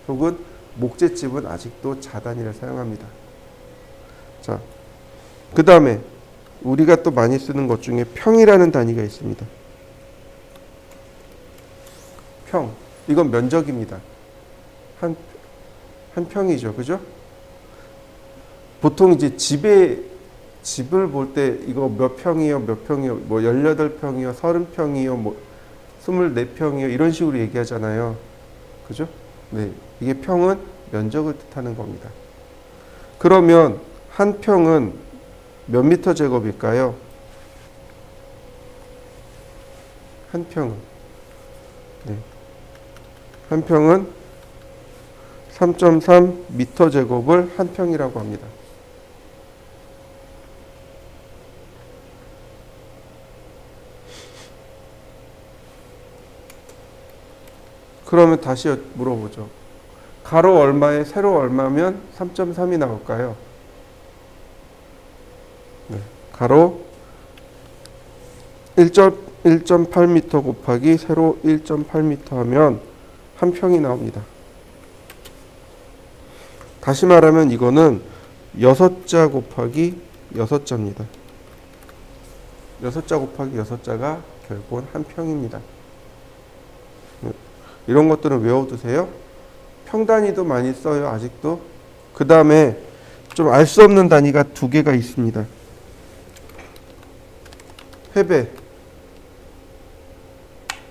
혹은 목재집은 아직도 자단위를 사용합니다. 자, 그 다음에 우리가 또 많이 쓰는 것 중에 평이라는 단위가 있습니다. 평. 이건 면적입니다. 한 평이죠. 그죠? 보통 이제 집을 볼 때 이거 몇 평이요, 몇 평이요, 뭐 18평이요, 30평이요, 뭐 24평이요, 이런 식으로 얘기하잖아요. 그죠? 네. 이게 평은 면적을 뜻하는 겁니다. 그러면 한 평은 몇 미터 제곱일까요? 한 평은. 네. 한 평은 3.3 미터 제곱을 한 평이라고 합니다. 그러면 다시 물어보죠. 가로 얼마에 세로 얼마면 3.3이 나올까요? 네. 가로 1.8m 곱하기 세로 1.8m 하면 한 평이 나옵니다. 다시 말하면 이거는 6자 곱하기 6자입니다. 6자 곱하기 6자가 결국은 한 평입니다. 이런 것들은 외워두세요. 평 단위도 많이 써요. 아직도. 그 다음에 좀 알 수 없는 단위가 두 개가 있습니다. 해배,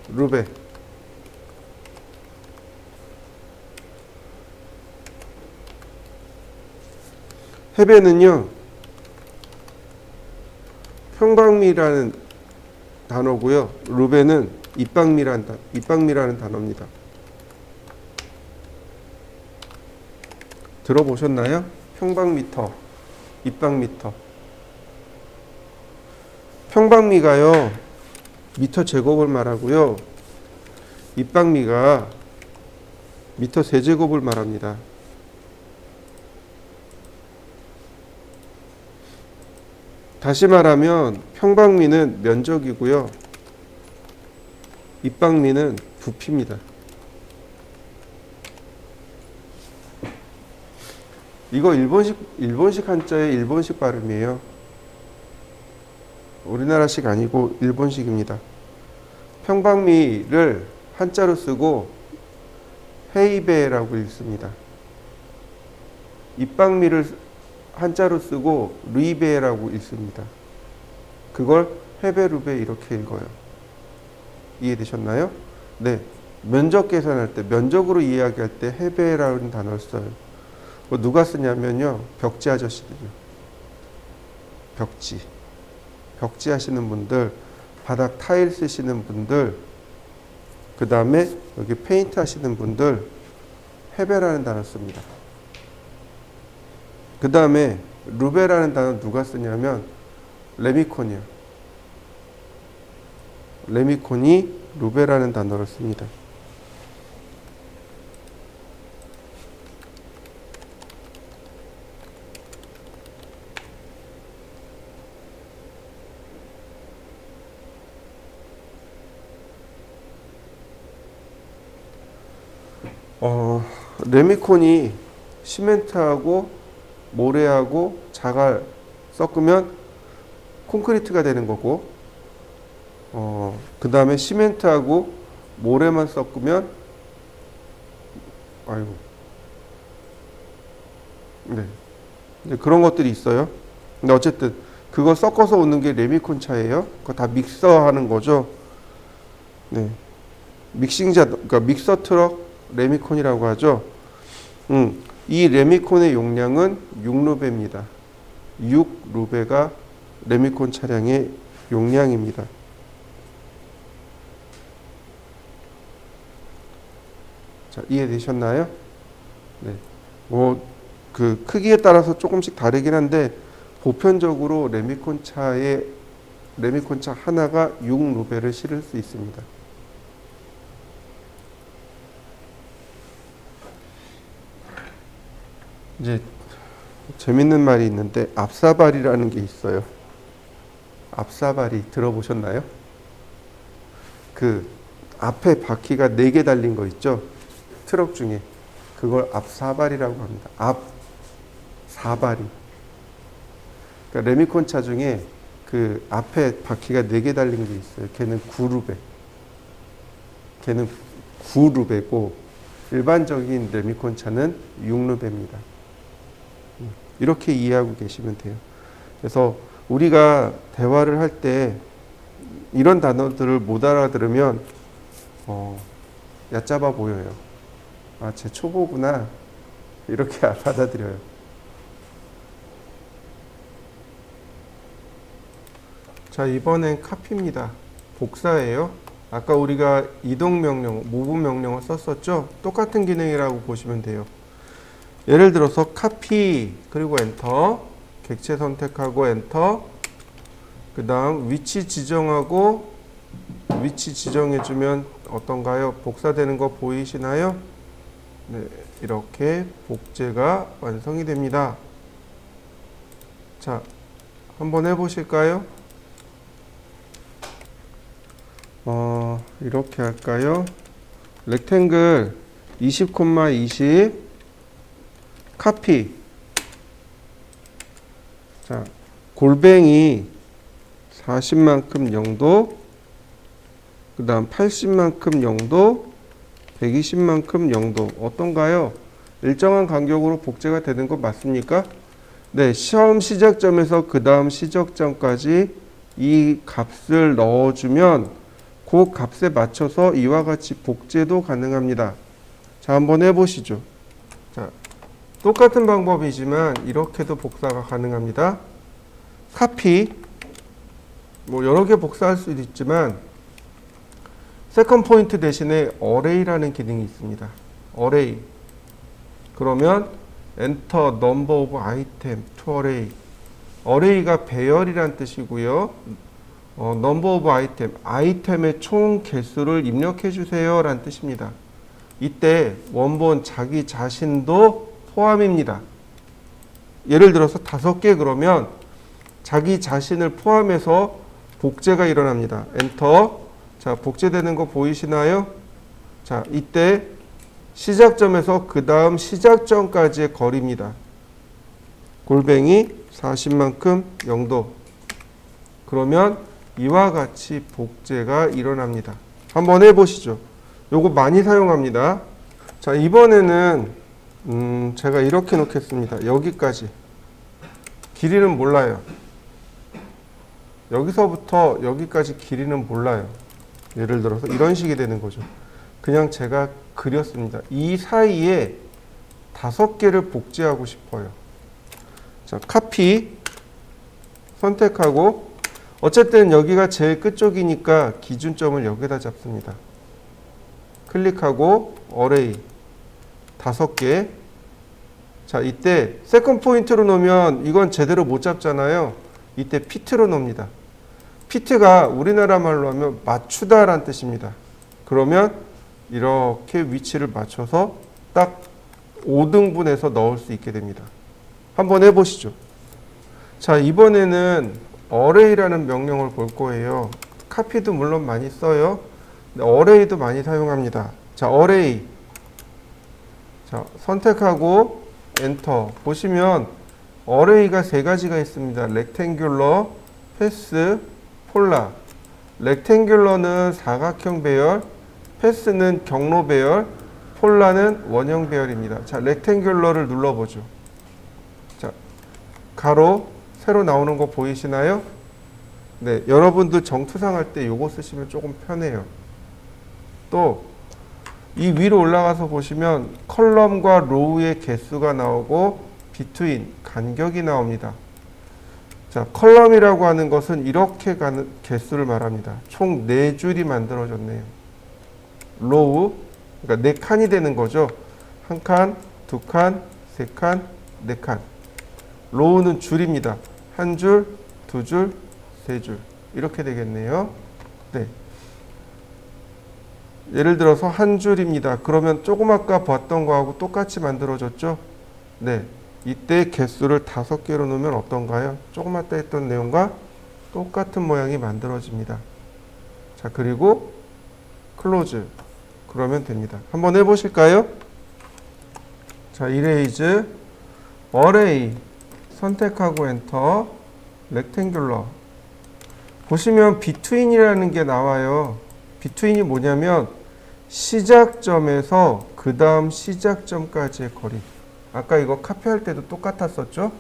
루베. 해배는요, 평방미라는 단어고요. 루베는 입방미라는 단어입니다. 들어보셨나요? 평방미터, 입방미터. 평방미가요, 미터 제곱을 말하고요. 입방미가 미터 세제곱을 말합니다. 다시 말하면 평방미는 면적이고요. 입방미는 부피입니다. 이거 일본식 한자의 일본식 발음이에요. 우리나라식 아니고 일본식입니다. 평방미를 한자로 쓰고 헤이베라고 읽습니다. 입방미를 한자로 쓰고 루이베라고 읽습니다. 그걸 헤베루베 이렇게 읽어요. 이해되셨나요? 네. 면적 계산할 때, 면적으로 이야기할 때 헤베라는 단어를 써요. 누가 쓰냐면요, 벽지 아저씨들이요. 벽지 하시는 분들, 바닥 타일 쓰시는 분들, 그 다음에 여기 페인트 하시는 분들, 헤베라는 단어 씁니다. 그 다음에 루베라는 단어 누가 쓰냐면 레미콘이요. 레미콘이 루베라는 단어를 씁니다. 레미콘이 시멘트하고 모래하고 자갈 섞으면 콘크리트가 되는 거고, 그 다음에 시멘트하고 모래만 섞으면, 네. 이제 그런 것들이 있어요. 근데 어쨌든, 그거 섞어서 오는 게 레미콘 차예요. 그거 다 믹서하는 거죠. 네. 그러니까 믹서 트럭 레미콘이라고 하죠. 이 레미콘의 용량은 6루베입니다. 6루베가 레미콘 차량의 용량입니다. 자, 이해되셨나요? 네. 그 크기에 따라서 조금씩 다르긴 한데 보편적으로 레미콘 차 하나가 6루베를 실을 수 있습니다. 이제 재밌는 말이 있는데 앞사발이라는 게 있어요. 앞사발이 들어보셨나요? 그 앞에 바퀴가 4개 달린 거 있죠? 트럭 중에. 그걸 앞사발이라고 합니다. 앞사발이. 그러니까 레미콘 차 중에 그 앞에 바퀴가 4개 달린 게 있어요. 걔는 9루베. 걔는 9루베고 일반적인 레미콘 차는 6루베입니다. 이렇게 이해하고 계시면 돼요. 그래서 우리가 대화를 할 때 이런 단어들을 못 알아들으면 얕잡아 보여요. 아, 쟤 초보구나. 이렇게 받아들여요. 자, 이번엔 카피입니다. 복사예요. 아까 우리가 이동명령, 무브명령을 썼었죠? 똑같은 기능이라고 보시면 돼요. 예를 들어서 카피 그리고 엔터, 객체 선택하고 엔터, 그 다음 위치 지정하고 위치 지정해주면 어떤가요? 복사되는 거 보이시나요? 네, 이렇게 복제가 완성이 됩니다. 자, 한번 해보실까요? 이렇게 할까요? 렉탱글 20,20 카피. 자, 골뱅이 40만큼 0도, 그 다음 80만큼 0도, 120만큼 0도. 어떤가요? 일정한 간격으로 복제가 되는 거 맞습니까? 네, 시험 시작점에서 그 다음 시작점까지 이 값을 넣어주면 그 값에 맞춰서 이와 같이 복제도 가능합니다. 자, 한번 해보시죠. 자, 똑같은 방법이지만 이렇게도 복사가 가능합니다. 카피, 뭐 여러 개 복사할 수도 있지만 세컨 포인트 대신에 어레이라는 기능이 있습니다. 어레이. 그러면 엔터 넘버 오브 아이템 투 어레이. 어레이가 배열이란 뜻이고요. 넘버 오브 아이템, 아이템의 총 개수를 입력해 주세요 라는 뜻입니다. 이때 원본 자기 자신도 포함입니다. 예를 들어서 5개 그러면 자기 자신을 포함해서 복제가 일어납니다. 엔터. 자, 복제되는 거 보이시나요? 자, 이때 시작점에서 그 다음 시작점까지의 거리입니다. 골뱅이 40만큼 0도. 그러면 이와 같이 복제가 일어납니다. 한번 해보시죠. 요거 많이 사용합니다. 자, 이번에는 제가 이렇게 놓겠습니다. 여기까지. 길이는 몰라요. 여기서부터 여기까지 길이는 몰라요. 예를 들어서 이런 식이 되는 거죠. 그냥 제가 그렸습니다. 이 사이에 5개를 복제하고 싶어요. 자, 카피 선택하고 어쨌든 여기가 제일 끝쪽이니까 기준점을 여기다 잡습니다. 클릭하고 어레이 5개. 자, 이때 세컨 포인트로 놓으면 이건 제대로 못 잡잖아요. 이때 피트로 놓습니다. 피트가 우리나라 말로 하면 맞추다 라는 뜻입니다. 그러면 이렇게 위치를 맞춰서 딱 5등분해서 넣을 수 있게 됩니다. 한번 해보시죠. 자, 이번에는 어레이라는 명령을 볼 거예요. 카피도 물론 많이 써요. 어레이도 많이 사용합니다. 자, 어레이. 자, 선택하고 엔터. 보시면 어레이가 3가지가 있습니다. 렉탱귤러, 패스, 폴라. 렉탱귤러는 사각형 배열, 패스는 경로 배열, 폴라는 원형 배열입니다. 자, 렉탱귤러를 눌러보죠. 자, 가로, 새로 나오는 거 보이시나요? 네, 여러분들 정투상 할 때 요거 쓰시면 조금 편해요. 또 이 위로 올라가서 보시면 컬럼과 로우의 개수가 나오고 비트윈, 간격이 나옵니다. 자, 컬럼이라고 하는 것은 이렇게 가는 개수를 말합니다. 총 4줄이 만들어졌네요. 로우, 그러니까 4칸이 되는 거죠. 1칸, 2칸, 3칸, 4칸. 로우는 줄입니다. 1줄, 2줄, 3줄. 이렇게 되겠네요. 네. 예를 들어서 1줄입니다. 그러면 조금 아까 봤던 거하고 똑같이 만들어졌죠? 네. 이때 개수를 5개로 놓으면 어떤가요? 조금 아까 했던 내용과 똑같은 모양이 만들어집니다. 자, 그리고 클로즈. 그러면 됩니다. 한번 해보실까요? 자, 이레이즈, 어레이. 선택하고 엔터, 렉탱귤러. 보시면 비트윈이라는 게 나와요. 비트윈이 뭐냐면 시작점에서 그 다음 시작점까지의 거리. 아까 이거 카피할 때도 똑같았었죠?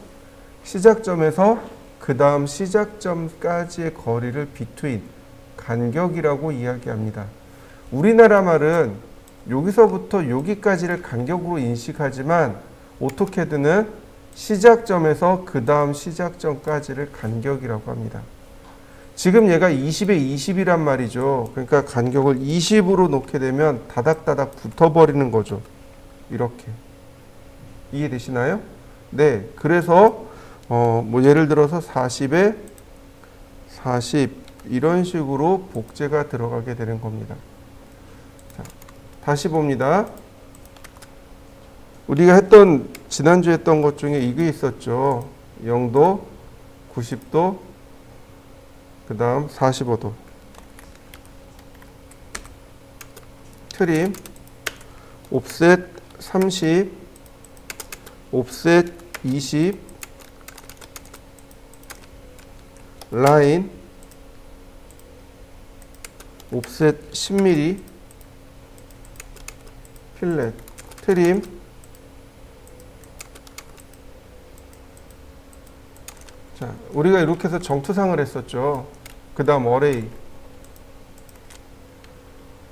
시작점에서 그 다음 시작점까지의 거리를 비트윈, 간격이라고 이야기합니다. 우리나라 말은 여기서부터 여기까지를 간격으로 인식하지만 오토캐드는 시작점에서 그 다음 시작점까지를 간격이라고 합니다. 지금 얘가 20에 20이란 말이죠. 그러니까 간격을 20으로 놓게 되면 다닥다닥 붙어버리는 거죠. 이렇게. 이해되시나요? 네. 그래서 뭐 예를 들어서 40에 40 이런 식으로 복제가 들어가게 되는 겁니다. 자, 다시 봅니다. 우리가 했던 지난주에 했던 것 중에 이게 있었죠. 0도, 90도, 그 다음 45도. 트림, 옵셋 30, 옵셋 20, 라인, 옵셋 10mm, 필렛, 트림, 자, 우리가 이렇게 해서 정투상을 했었죠. 그 다음 어레이,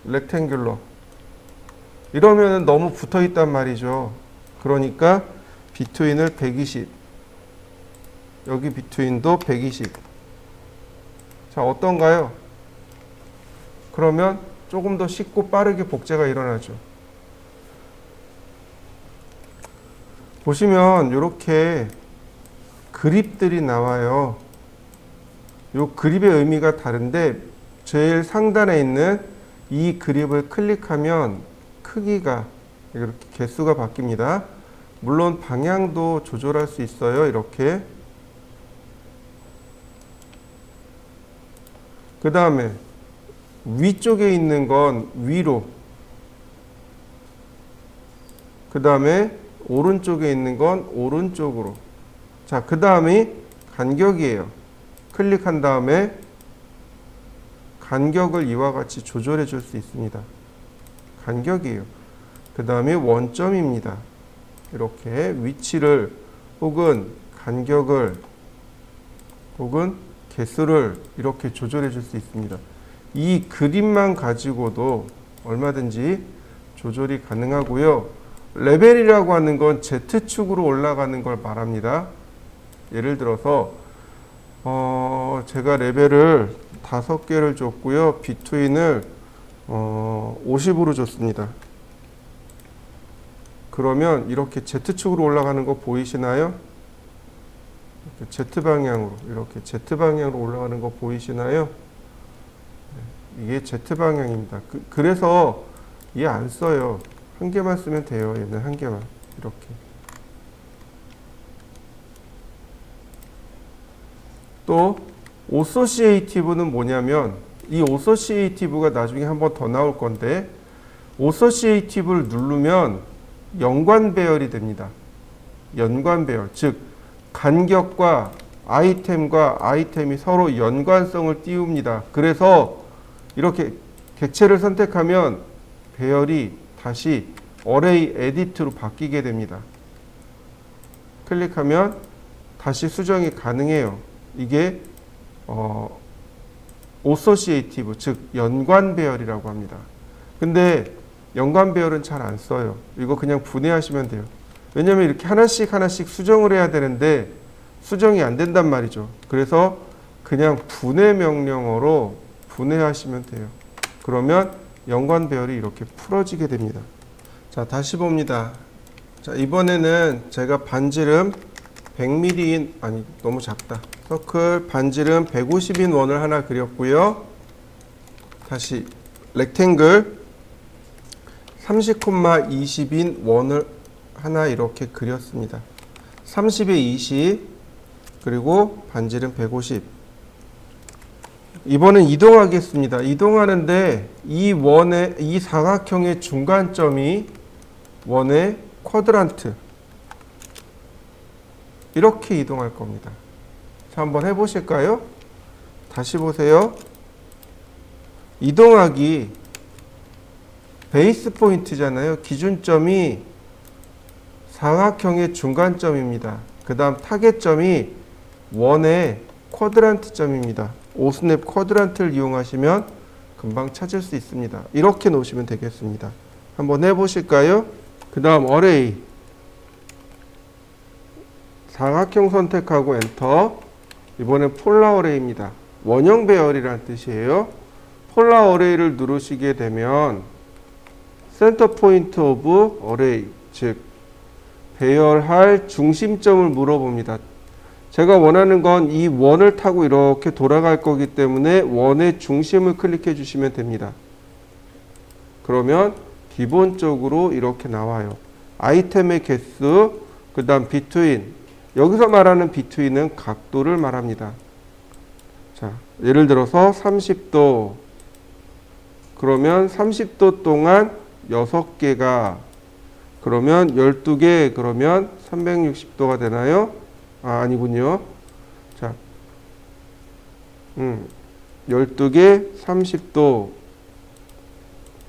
렉탱귤러. 이러면 너무 붙어 있단 말이죠. 그러니까 비트윈을 120, 여기 비트윈도 120. 자, 어떤가요? 그러면 조금 더 쉽고 빠르게 복제가 일어나죠. 보시면 이렇게 그립들이 나와요. 이 그립의 의미가 다른데 제일 상단에 있는 이 그립을 클릭하면 크기가 이렇게 개수가 바뀝니다. 물론 방향도 조절할 수 있어요. 이렇게. 그 다음에 위쪽에 있는 건 위로, 그 다음에 오른쪽에 있는 건 오른쪽으로. 자, 그 다음이 간격이에요. 클릭한 다음에 간격을 이와 같이 조절해 줄 수 있습니다. 간격이에요. 그 다음에 원점입니다. 이렇게 위치를 혹은 간격을 혹은 개수를 이렇게 조절해 줄 수 있습니다. 이 그림만 가지고도 얼마든지 조절이 가능하고요. 레벨이라고 하는 건 Z축으로 올라가는 걸 말합니다. 예를 들어서 제가 레벨을 5개를 줬고요. 비트윈을 50으로 줬습니다. 그러면 이렇게 Z축으로 올라가는 거 보이시나요? Z방향으로, 이렇게 Z방향으로 올라가는 거 보이시나요? 이게 Z방향입니다. 그래서 얘 안 써요. 한 개만 쓰면 돼요. 얘는 한 개만. 이렇게. 또 오소시에이티브는 뭐냐면 이 오소시에이티브가 나중에 한 번 더 나올 건데 오소시에이티브를 누르면 연관 배열이 됩니다. 연관 배열. 즉 간격과 아이템과 아이템이 서로 연관성을 띄웁니다. 그래서 이렇게 객체를 선택하면 배열이 다시 어레이 에디트로 바뀌게 됩니다. 클릭하면 다시 수정이 가능해요. 이게 오소시에이티브, 즉 연관 배열이라고 합니다. 근데 연관 배열은 잘 안 써요. 이거 그냥 분해하시면 돼요. 왜냐면 이렇게 하나씩 하나씩 수정을 해야 되는데 수정이 안 된단 말이죠. 그래서 그냥 분해 명령어로 분해하시면 돼요. 그러면 연관 배열이 이렇게 풀어지게 됩니다. 자, 다시 봅니다. 자, 이번에는 제가 반지름 100mm인, 아니 너무 작다. 서클 반지름 150인 원을 하나 그렸고요. 다시 렉탱글 30,20인 원을 하나 이렇게 그렸습니다. 30에 20 그리고 반지름 150. 이번엔 이동하겠습니다. 이동하는데 이 원의 이 사각형의 중간점이 원의 쿼드란트 이렇게 이동할 겁니다. 자, 한번 해보실까요? 다시 보세요. 이동하기 베이스 포인트잖아요. 기준점이 사각형의 중간점입니다. 그 다음 타겟점이 원의 쿼드란트 점입니다. 오스냅 쿼드란트를 이용하시면 금방 찾을 수 있습니다. 이렇게 놓으시면 되겠습니다. 한번 해보실까요? 그 다음 어레이 사각형 선택하고 엔터. 이번엔 폴라 어레이입니다. 원형 배열이라는 뜻이에요. 폴라 어레이를 누르시게 되면 센터 포인트 오브 어레이, 즉 배열할 중심점을 물어봅니다. 제가 원하는 건 이 원을 타고 이렇게 돌아갈 거기 때문에 원의 중심을 클릭해 주시면 됩니다. 그러면 기본적으로 이렇게 나와요. 아이템의 개수, 그 다음 비트윈. 여기서 말하는 비트윈은 각도를 말합니다. 자, 예를 들어서 30도. 그러면 30도 동안 6개가, 그러면 12개, 그러면 360도가 되나요? 아, 아니군요. 자, 12개, 30도.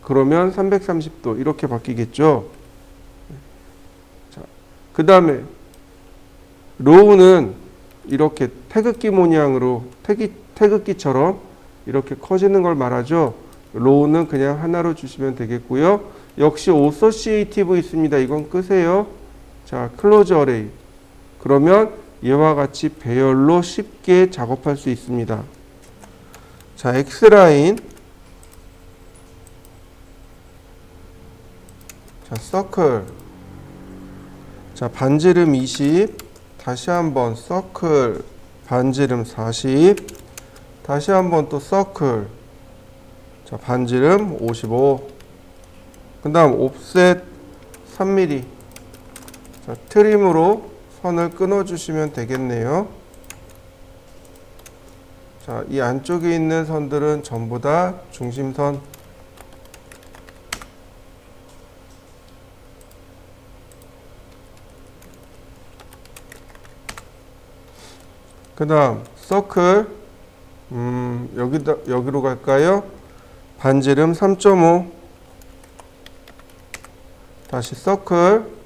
그러면 330도. 이렇게 바뀌겠죠? 자, 그 다음에 로우는 이렇게 태극기 모양으로 태극기처럼 이렇게 커지는 걸 말하죠. row는 그냥 하나로 주시면 되겠고요. 역시 associative 있습니다. 이건 끄세요. 자, close array. 그러면 얘와 같이 배열로 쉽게 작업할 수 있습니다. 자, X라인. 자, circle. 자, 반지름 20. 다시 한번 circle. 반지름 40. 다시 한번 또 circle. 자, 반지름 55. 그 다음 옵셋 3mm. 자, 트림으로 선을 끊어주시면 되겠네요. 자, 이 안쪽에 있는 선들은 전부 다 중심선. 그 다음 서클. 여기로 갈까요? 반지름 3.5. 다시 서클.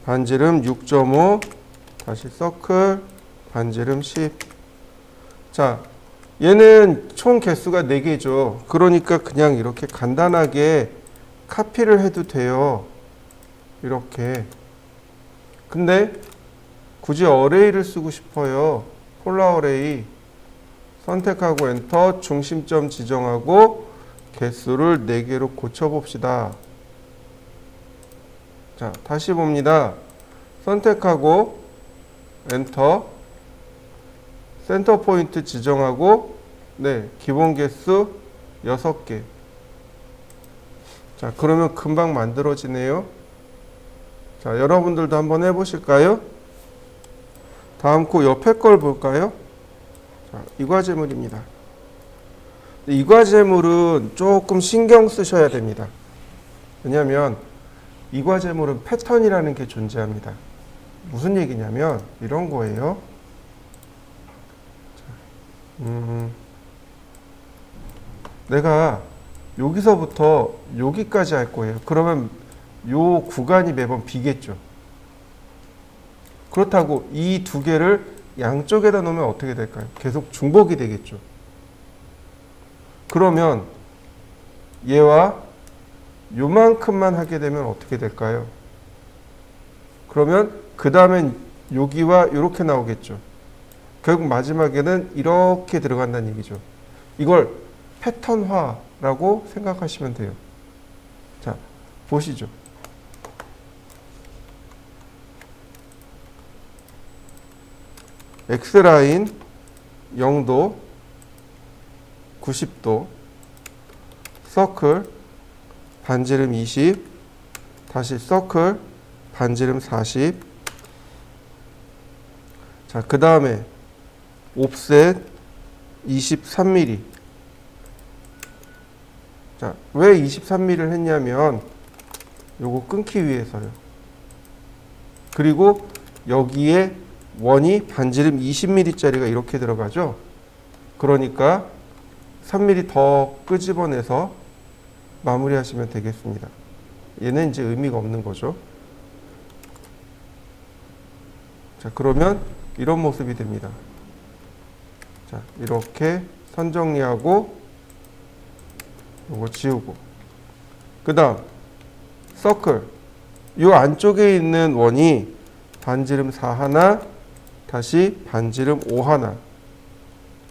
반지름 6.5. 다시 서클. 반지름 10. 자, 얘는 총 개수가 4개죠. 그러니까 그냥 이렇게 간단하게 카피를 해도 돼요. 이렇게. 근데 굳이 어레이를 쓰고 싶어요. 폴라 어레이. 선택하고 엔터, 중심점 지정하고 개수를 4개로 고쳐봅시다. 자, 다시 봅니다. 선택하고 엔터, 센터 포인트 지정하고 네, 기본 개수 6개. 자, 그러면 금방 만들어지네요. 자, 여러분들도 한번 해보실까요? 다음 코 옆에 걸 볼까요? 자, 이과제물입니다. 이과제물은 조금 신경 쓰셔야 됩니다. 왜냐하면 이과제물은 패턴이라는 게 존재합니다. 무슨 얘기냐면 이런 거예요. 내가 여기서부터 여기까지 할 거예요. 그러면 요 구간이 매번 비겠죠. 그렇다고 이 두 개를 양쪽에다 놓으면 어떻게 될까요? 계속 중복이 되겠죠. 그러면 얘와 요만큼만 하게 되면 어떻게 될까요? 그러면 그 다음엔 여기와 이렇게 나오겠죠. 결국 마지막에는 이렇게 들어간다는 얘기죠. 이걸 패턴화라고 생각하시면 돼요. 자, 보시죠. X라인 0도, 90도, 서클, 반지름 20, 다시 서클, 반지름 40. 자, 그 다음에 옵셋 23mm. 자, 왜 23mm를 했냐면 요거 끊기 위해서요. 그리고 여기에 원이 반지름 20mm짜리가 이렇게 들어가죠. 그러니까 3mm 더 끄집어내서 마무리하시면 되겠습니다. 얘는 이제 의미가 없는 거죠. 자, 그러면 이런 모습이 됩니다. 자, 이렇게 선 정리하고 요거 지우고, 그 다음 서클. 요 안쪽에 있는 원이 반지름 4 하나, 다시 반지름 5 하나.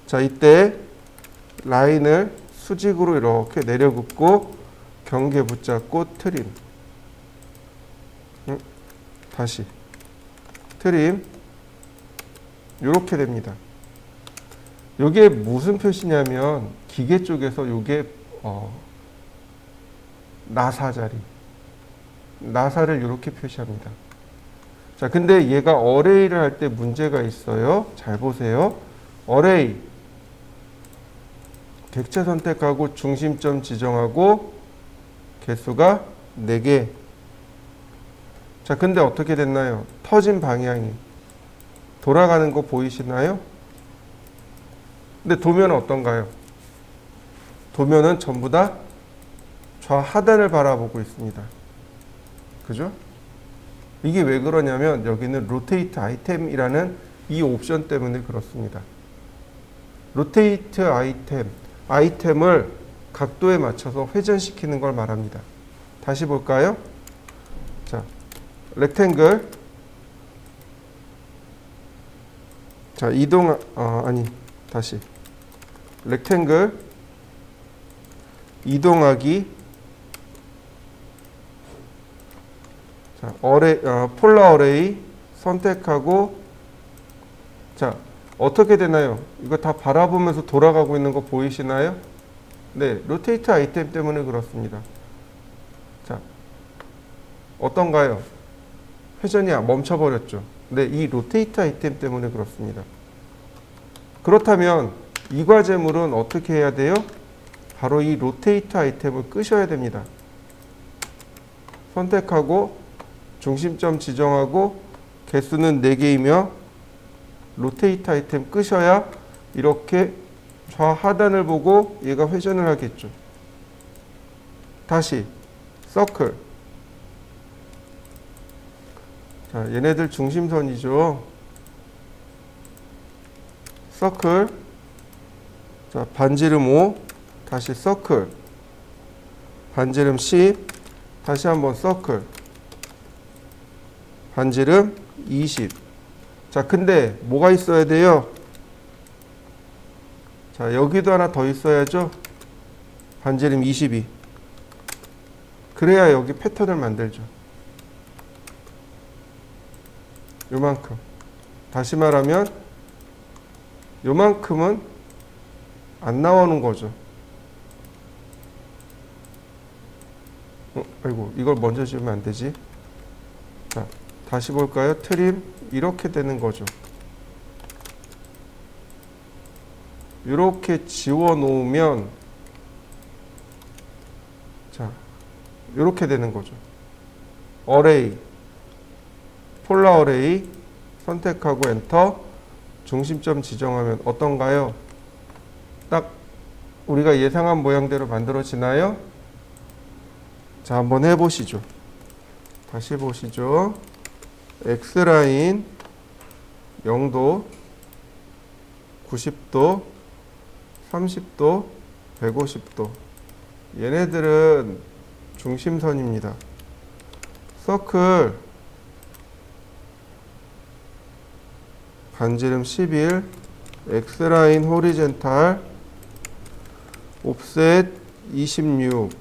자, 이때 라인을 수직으로 이렇게 내려긋고 경계 붙잡고 트림. 다시 트림. 이렇게 됩니다. 이게 무슨 표시냐면 기계 쪽에서 이게 나사 자리. 나사를 이렇게 표시합니다. 자, 근데 얘가 어레이를 할 때 문제가 있어요. 잘 보세요. 어레이. 객체 선택하고 중심점 지정하고 개수가 4개. 자, 근데 어떻게 됐나요? 터진 방향이 돌아가는 거 보이시나요? 근데 도면은 어떤가요? 도면은 전부 다 좌하단을 바라보고 있습니다. 그죠? 이게 왜 그러냐면 여기는 로테이트 아이템이라는 이 옵션 때문에 그렇습니다. 로테이트 아이템을 각도에 맞춰서 회전시키는 걸 말합니다. 다시 볼까요? 자, 렉탱글. 자, 다시. 렉탱글. 이동하기. 자, 폴라 어레이 선택하고, 자, 어떻게 되나요? 이거 다 바라보면서 돌아가고 있는 거 보이시나요? 네, 로테이트 아이템 때문에 그렇습니다. 자, 어떤가요? 회전이 멈춰버렸죠. 네, 이 로테이트 아이템 때문에 그렇습니다. 그렇다면 이 과제물은 어떻게 해야 돼요? 바로 이 로테이트 아이템을 끄셔야 됩니다. 선택하고 중심점 지정하고 개수는 4개이며 로테이트 아이템 끄셔야 이렇게 좌하단을 보고 얘가 회전을 하겠죠. 다시 서클. 자, 얘네들 중심선이죠. 서클. 자, 반지름 5. 다시 서클. 반지름 10. 다시 한번 서클. 반지름 20. 자, 근데 뭐가 있어야 돼요? 자, 여기도 하나 더 있어야죠. 반지름 22. 그래야 여기 패턴을 만들죠. 요만큼. 다시 말하면 요만큼은 안 나오는 거죠. 아이고, 이걸 먼저 지우면 안 되지. 자, 다시 볼까요? 트림. 이렇게 되는 거죠. 이렇게 지워 놓으면, 자, 이렇게 되는 거죠. 어레이, 폴라 어레이 선택하고 엔터. 중심점 지정하면 어떤가요? 딱 우리가 예상한 모양대로 만들어지나요? 자, 한번 해보시죠. 다시 보시죠. X라인 0도, 90도, 30도, 150도. 얘네들은 중심선입니다. 서클, 반지름 11, X라인 호리젠탈, 옵셋 26.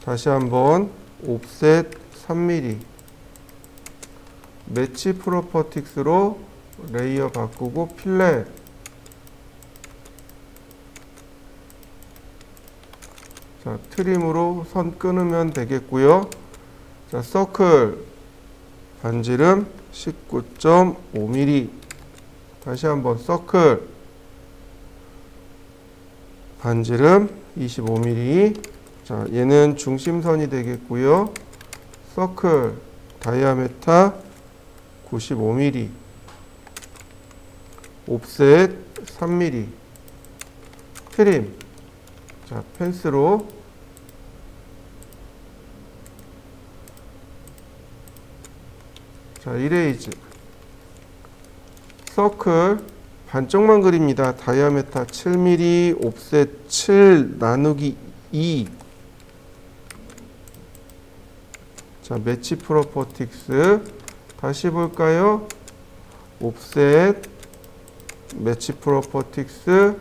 다시 한번 옵셋 3mm. 매치 프로퍼틱스로 레이어 바꾸고 필렛. 자, 트림으로 선 끊으면 되겠고요. 자, 서클 반지름 19.5mm. 다시 한번 서클 반지름 25mm. 자, 얘는 중심선이 되겠고요. 서클 다이아메타 95mm. 옵셋 3mm. 트림. 자, 펜스로 자, 이레이즈. 서클 반쪽만 그립니다. 다이아메타 7mm, 옵셋 7 나누기 2. 자, 매치 프로퍼틱스 다시 볼까요? 옵셋, 매치 프로퍼틱스.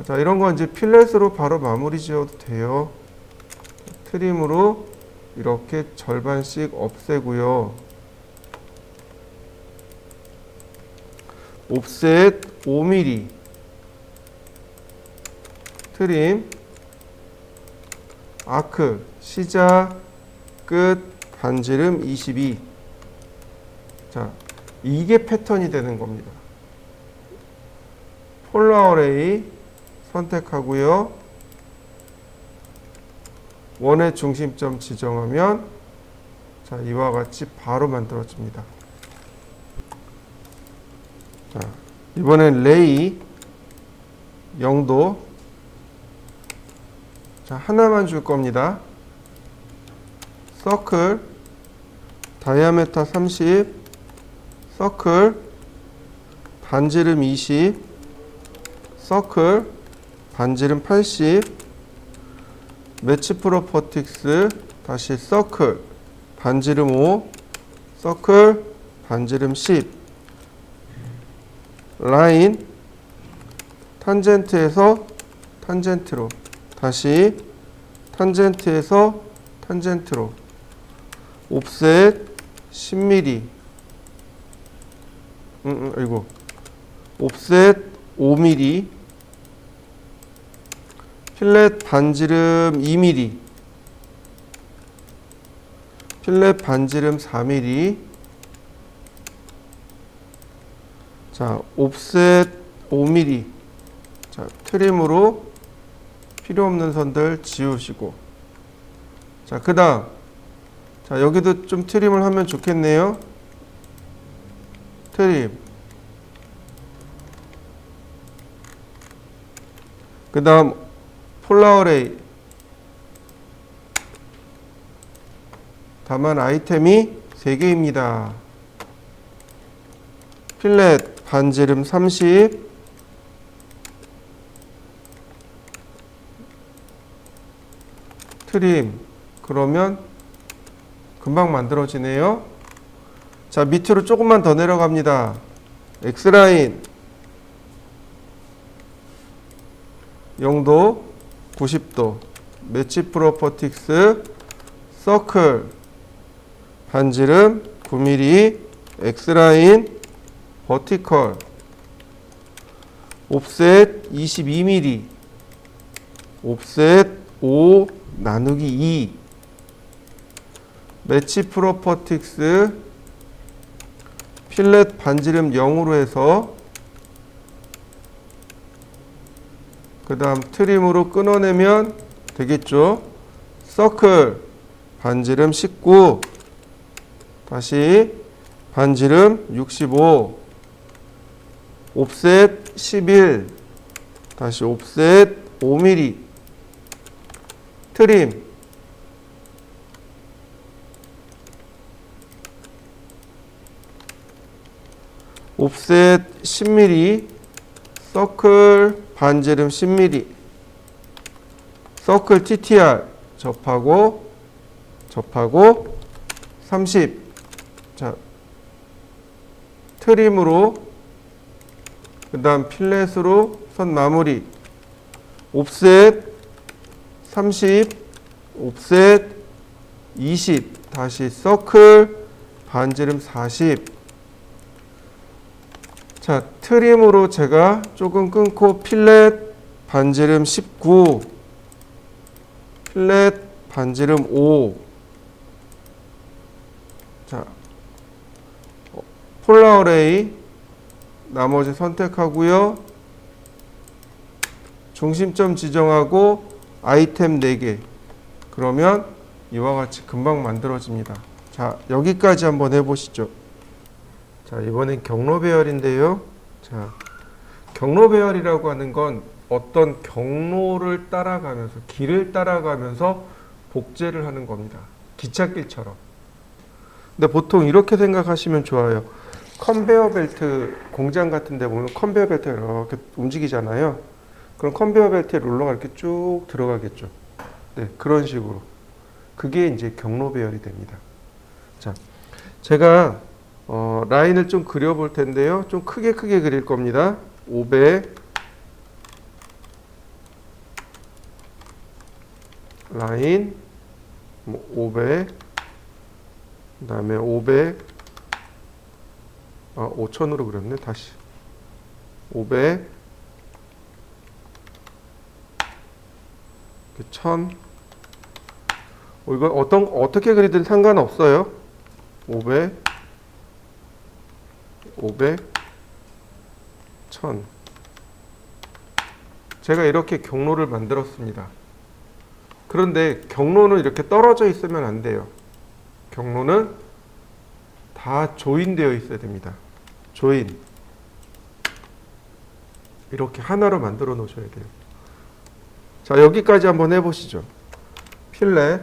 자, 이런 건 이제 필렛으로 바로 마무리 지어도 돼요. 트림으로 이렇게 절반씩 없애고요. 옵셋 5mm. 트림, 아크, 시작, 끝, 반지름 22. 자, 이게 패턴이 되는 겁니다. 폴라 어레이 선택하고요. 원의 중심점 지정하면 자, 이와 같이 바로 만들어집니다. 자, 이번엔 레이 0도. 자, 하나만 줄 겁니다. 서클 다이아메타 30, 서클 반지름 20, 서클 반지름 80, 매치 프로퍼틱스 다시 서클 반지름 5, 서클 반지름 10, 라인 탄젠트에서 탄젠트로 다시 탄젠트에서 탄젠트로 옵셋 10mm 이거 옵셋 5mm 필렛 반지름 2mm 필렛 반지름 4mm 자 옵셋 5mm 자 트림으로 필요 없는 선들 지우시고 자 그 다음 자 여기도 좀 트림을 하면 좋겠네요. 트림 그 다음 폴라어레이 다만 아이템이 3개입니다. 필렛 반지름 30 트림 그러면 금방 만들어지네요. 자 밑으로 조금만 더 내려갑니다. X라인 0도 90도 매치 프로퍼틱스 서클 반지름 9mm X라인 버티컬 옵셋 22mm 옵셋 5 나누기 2 매치 프로퍼틱스 필렛 반지름 0으로 해서 그 다음 트림으로 끊어내면 되겠죠. 서클 반지름 19 다시 반지름 65 옵셋 11 다시 옵셋 5mm 트림 옵셋 10mm 서클 반지름 10mm 서클 TTR 접하고 30 자 트림으로 그 다음 필렛으로 선 마무리 옵셋 30 옵셋 20 다시 서클 반지름 40 자 트림으로 제가 조금 끊고 필렛 반지름 19 필렛 반지름 5 자 폴라어레이 나머지 선택하고요. 중심점 지정하고 아이템 4개 그러면 이와 같이 금방 만들어집니다. 자 여기까지 한번 해보시죠. 자 이번엔 경로 배열인데요. 자 경로 배열이라고 하는 건 어떤 경로를 따라가면서 길을 따라가면서 복제를 하는 겁니다. 기찻길처럼. 근데 보통 이렇게 생각하시면 좋아요. 컨베어 벨트 공장 같은 데 보면 컨베어 벨트가 이렇게 움직이잖아요. 그럼 컨베어 벨트에 롤러가 이렇게 쭉 들어가겠죠. 네, 그런 식으로. 그게 이제 경로 배열이 됩니다. 자, 제가 라인을 좀 그려볼 텐데요. 좀 크게 그릴 겁니다. 500 라인 500 그 다음에 500 5000으로 그렸네. 다시 500 1000 이거 어떻게 그리든 상관없어요. 500 1000 제가 이렇게 경로를 만들었습니다. 그런데 경로는 이렇게 떨어져 있으면 안 돼요. 경로는 다 조인되어 있어야 됩니다. 조인 이렇게 하나로 만들어 놓으셔야 돼요. 자 여기까지 한번 해보시죠. 필렛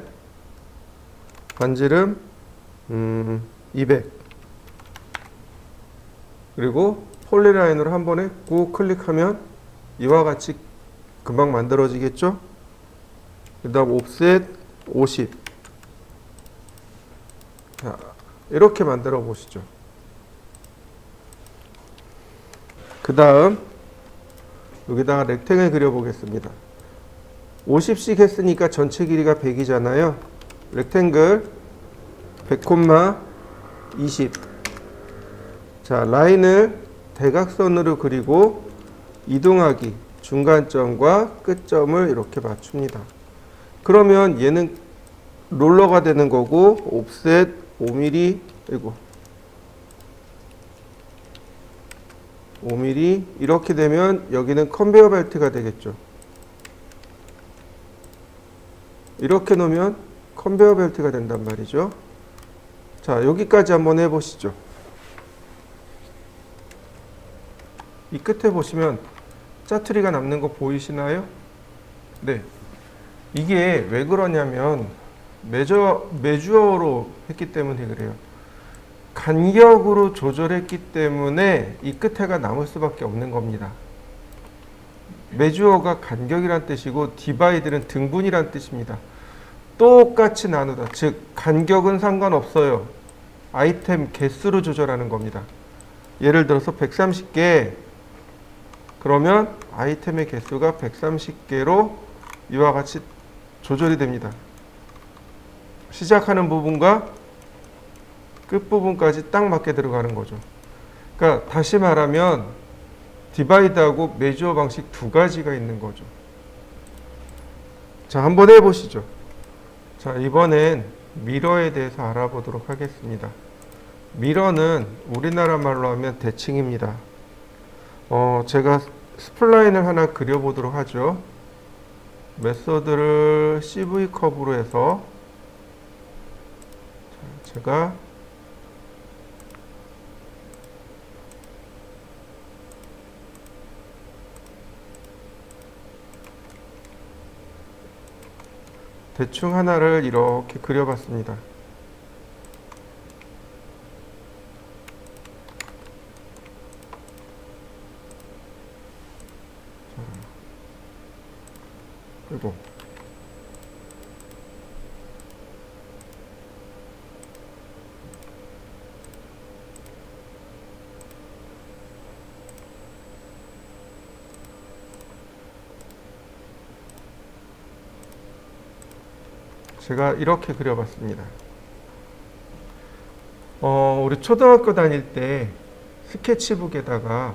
반지름 200 그리고 폴리라인으로 한 번에 꾹 클릭하면 이와 같이 금방 만들어지겠죠? 그 다음 옵셋 50. 자, 이렇게 만들어 보시죠. 그 다음 여기다가 렉탱을 그려 보겠습니다. 50씩 했으니까 전체 길이가 100이잖아요. 렉탱글 100, 20. 자, 라인을 대각선으로 그리고 이동하기, 중간점과 끝점을 이렇게 맞춥니다. 그러면 얘는 롤러가 되는 거고, 옵셋 5mm, 그리고 5mm 이렇게 되면 여기는 컨베이어 벨트가 되겠죠. 이렇게 놓으면 컨베이어 벨트가 된단 말이죠. 자, 여기까지 한번 해보시죠. 이 끝에 보시면 짜투리가 남는 거 보이시나요? 네. 이게 왜 그러냐면 매주어로 했기 때문에 그래요. 간격으로 조절했기 때문에 이 끝에가 남을 수밖에 없는 겁니다. 매주어가 간격이란 뜻이고 디바이드는 등분이란 뜻입니다. 똑같이 나누다. 즉 간격은 상관없어요. 아이템 개수로 조절하는 겁니다. 예를 들어서 130개 그러면 아이템의 개수가 130개로 이와 같이 조절이 됩니다. 시작하는 부분과 끝부분까지 딱 맞게 들어가는 거죠. 그러니까 다시 말하면 디바이드하고 메주어 방식 두 가지가 있는 거죠. 자, 한번 해보시죠. 자, 이번엔 미러에 대해서 알아보도록 하겠습니다. 미러는 우리나라 말로 하면 대칭입니다. 제가 스플라인을 하나 그려보도록 하죠. 메서드를 CV 컵으로 해서 제가 대충 하나를 이렇게 그려봤습니다. 그리고 제가 이렇게 그려봤습니다. 우리 초등학교 다닐 때 스케치북에다가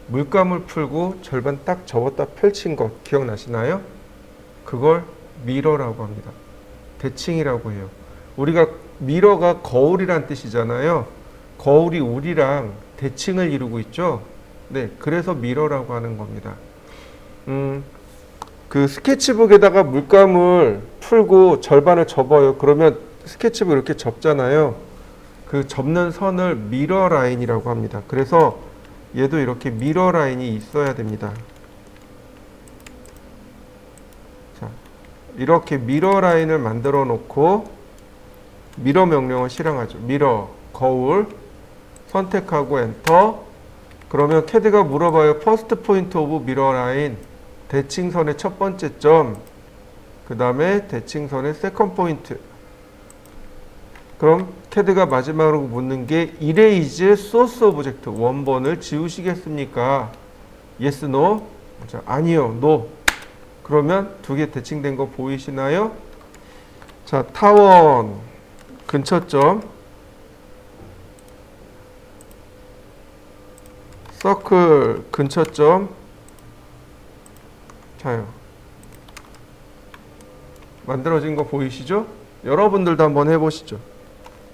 물감을 풀고 절반 딱 접었다 펼친 것 기억나시나요? 그걸 미러라고 합니다. 대칭이라고 해요. 우리가 미러가 거울이란 뜻이잖아요. 거울이 우리랑 대칭을 이루고 있죠. 네, 그래서 미러라고 하는 겁니다. 그 스케치북에다가 물감을 풀고 절반을 접어요. 그러면 스케치북 이렇게 접잖아요. 그 접는 선을 미러 라인이라고 합니다. 그래서 얘도 이렇게 미러 라인이 있어야 됩니다. 자, 이렇게 미러 라인을 만들어 놓고 미러 명령을 실행하죠. 미러, 거울, 선택하고 엔터. 그러면 캐드가 물어봐요. 퍼스트 포인트 오브 미러 라인. 대칭선의 첫 번째 점, 그 다음에 대칭선의 세컨드 포인트. 그럼 캐드가 마지막으로 묻는 게 이레이즈 소스 오브젝트 원본을 지우시겠습니까? Yes, No? 자, 아니요, No. 그러면 두 개 대칭된 거 보이시나요? 자, 타원 근처점, 서클 근처점. 자요. 만들어진 거 보이시죠? 여러분들도 한번 해보시죠.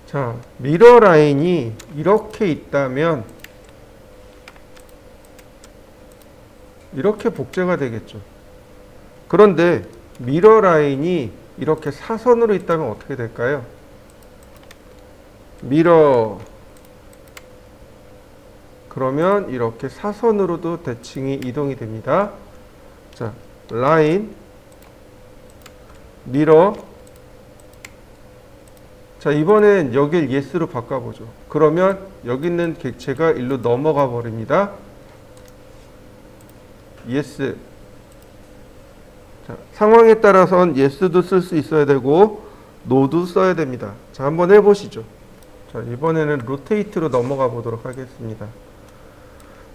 자, 미러 라인이 이렇게 있다면 이렇게 복제가 되겠죠. 그런데 미러 라인이 이렇게 사선으로 있다면 어떻게 될까요? 미러 그러면 이렇게 사선으로도 대칭이 이동이 됩니다. 자, 라인, 미러. 자, 이번엔 여길 yes로 바꿔보죠. 그러면 여기 있는 객체가 일로 넘어가 버립니다. yes. 자, 상황에 따라선 yes도 쓸 수 있어야 되고 no도 써야 됩니다. 자, 한번 해보시죠. 자, 이번에는 rotate로 넘어가 보도록 하겠습니다.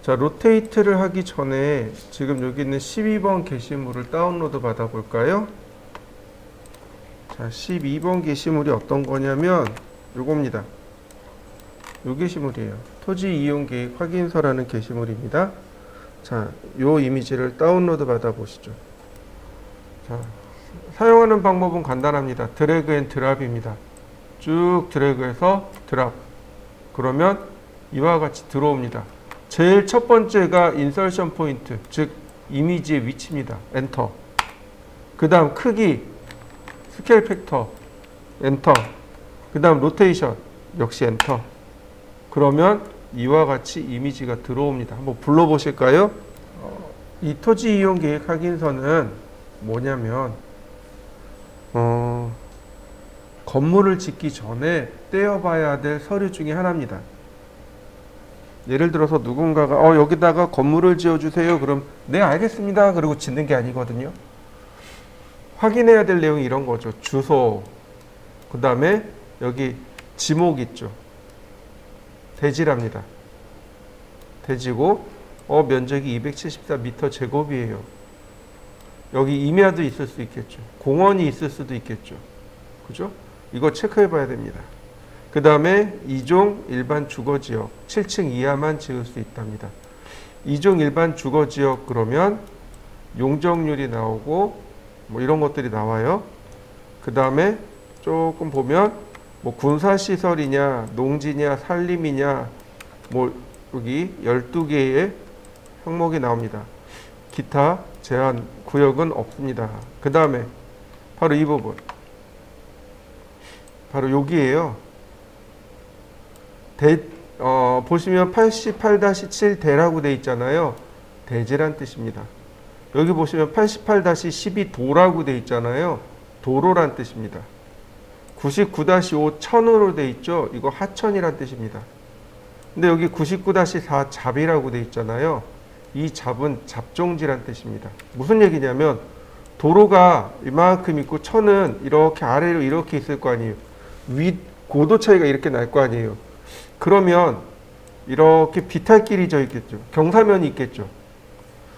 자, rotate를 하기 전에 지금 여기 있는 12번 게시물을 다운로드 받아 볼까요? 자, 12번 게시물이 어떤 거냐면 요겁니다. 요 게시물이에요. 토지 이용 계획 확인서라는 게시물입니다. 자, 요 이미지를 다운로드 받아 보시죠. 자, 사용하는 방법은 간단합니다. 드래그 앤 드랍입니다. 쭉 드래그해서 드랍. 그러면 이와 같이 들어옵니다. 제일 첫 번째가 인설션 포인트, 즉 이미지의 위치입니다. 엔터. 그 다음 크기, 스케일 팩터, 엔터. 그 다음 로테이션, 역시 엔터. 그러면 이와 같이 이미지가 들어옵니다. 한번 불러보실까요? 이 토지 이용 계획 확인서는 뭐냐면 건물을 짓기 전에 떼어봐야 될 서류 중에 하나입니다. 예를 들어서 누군가가 여기다가 건물을 지어주세요. 그럼 네 알겠습니다. 그리고 짓는 게 아니거든요. 확인해야 될 내용이 이런 거죠. 주소, 그 다음에 여기 지목 있죠. 대지랍니다. 대지고 면적이 274m 제곱이에요. 여기 임야도 있을 수 있겠죠. 공원이 있을 수도 있겠죠. 그죠? 이거 체크해 봐야 됩니다. 그 다음에 2종 일반 주거지역 7층 이하만 지을 수 있답니다. 2종 일반 주거지역 그러면 용적률이 나오고 뭐 이런 것들이 나와요. 그 다음에 조금 보면 뭐 군사시설이냐 농지냐 산림이냐 뭐 여기 12개의 항목이 나옵니다. 기타 제한 구역은 없습니다. 그 다음에 바로 이 부분 바로 여기에요. 보시면 88-7 대라고 돼 있잖아요. 대지란 뜻입니다. 여기 보시면 88-12 도라고 돼 있잖아요. 도로란 뜻입니다. 99-5 천으로 돼 있죠. 이거 하천이란 뜻입니다. 근데 여기 99-4 잡이라고 돼 있잖아요. 이 잡은 잡종지란 뜻입니다. 무슨 얘기냐면 도로가 이만큼 있고 천은 이렇게 아래로 이렇게 있을 거 아니에요. 위 고도 차이가 이렇게 날 거 아니에요. 그러면 이렇게 비탈길이 져 있겠죠. 경사면이 있겠죠.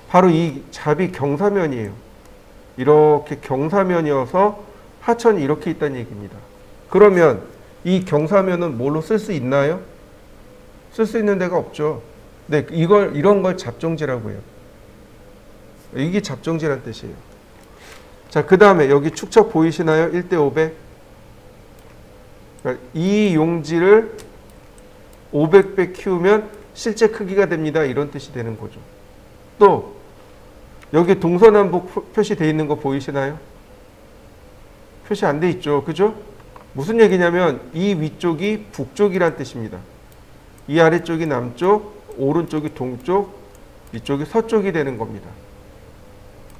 바로 이 잡이 경사면이에요. 이렇게 경사면이어서 하천이 이렇게 있다는 얘기입니다. 그러면 이 경사면은 뭘로 쓸 수 있나요? 쓸 수 있는 데가 없죠. 네, 이런 걸 잡종지라고 해요. 이게 잡종지란 뜻이에요. 자, 그 다음에 여기 축척 보이시나요? 1:500. 그러니까 이 용지를 500배 키우면 실제 크기가 됩니다. 이런 뜻이 되는 거죠. 또 여기 동서남북 표시되어 있는 거 보이시나요? 표시 안 돼 있죠. 그죠? 무슨 얘기냐면 이 위쪽이 북쪽이란 뜻입니다. 이 아래쪽이 남쪽, 오른쪽이 동쪽, 이쪽이 서쪽이 되는 겁니다.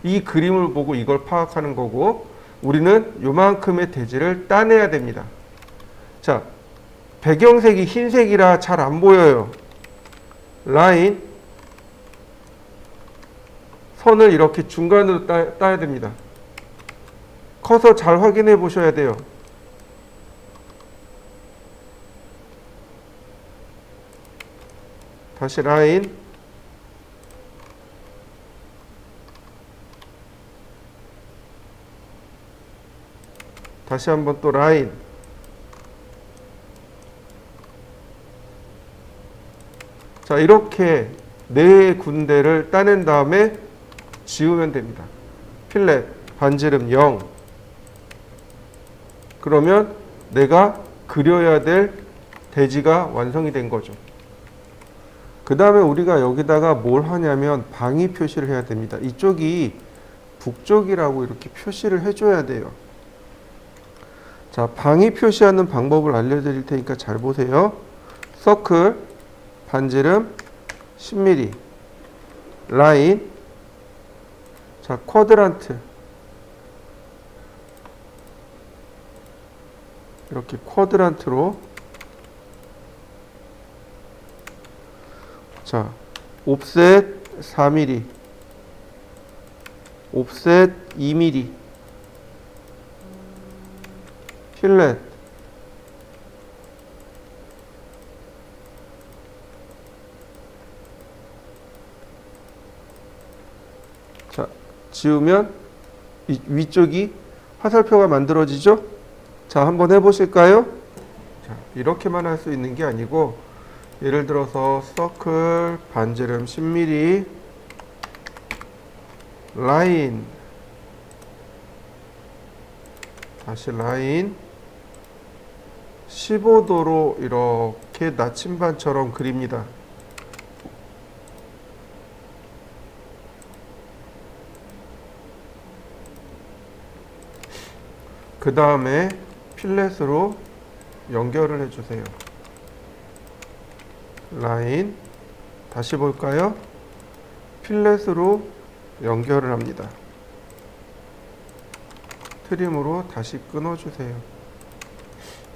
이 그림을 보고 이걸 파악하는 거고 우리는 요만큼의 대지를 따내야 됩니다. 자, 배경색이 흰색이라 잘 안 보여요. 라인, 선을 이렇게 중간으로 따야 됩니다. 커서 잘 확인해 보셔야 돼요. 다시 라인, 다시 한번 또 라인. 자, 이렇게 네 군데를 따낸 다음에 지우면 됩니다. 필렛, 반지름 0. 그러면 내가 그려야 될 대지가 완성이 된 거죠. 그 다음에 우리가 여기다가 뭘 하냐면 방위 표시를 해야 됩니다. 이쪽이 북쪽이라고 이렇게 표시를 해줘야 돼요. 자, 방위 표시하는 방법을 알려드릴 테니까 잘 보세요. 서클, 반지름 10mm, 라인, 자, 쿼드란트. 이렇게 쿼드란트로. 자, 옵셋 4mm, 옵셋 2mm, 필렛. 자, 지우면 위쪽이 화살표가 만들어지죠? 자, 한번 해보실까요? 자, 이렇게만 할 수 있는 게 아니고, 예를 들어서 서클 반지름 10mm, 라인, 다시 라인 15도로 이렇게 나침반처럼 그립니다. 그 다음에 필렛으로 연결을 해주세요. 라인, 다시 볼까요? 필렛으로 연결을 합니다. 트림으로 다시 끊어주세요.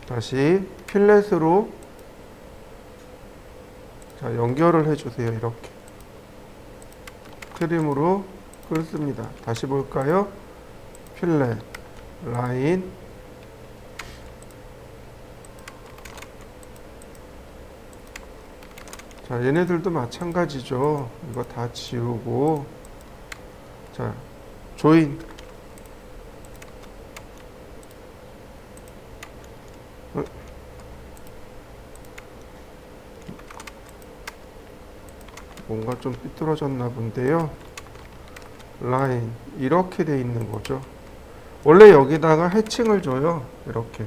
다시 필렛으로 자, 연결을 해주세요. 이렇게 트림으로 끊습니다. 다시 볼까요? 필렛, 라인, 자, 얘네들도 마찬가지죠. 이거 다 지우고, 자, 조인, 뭔가 좀 삐뚤어졌나 본데요. 라인, 이렇게 돼 있는 거죠. 원래 여기다가 해칭을 줘요. 이렇게.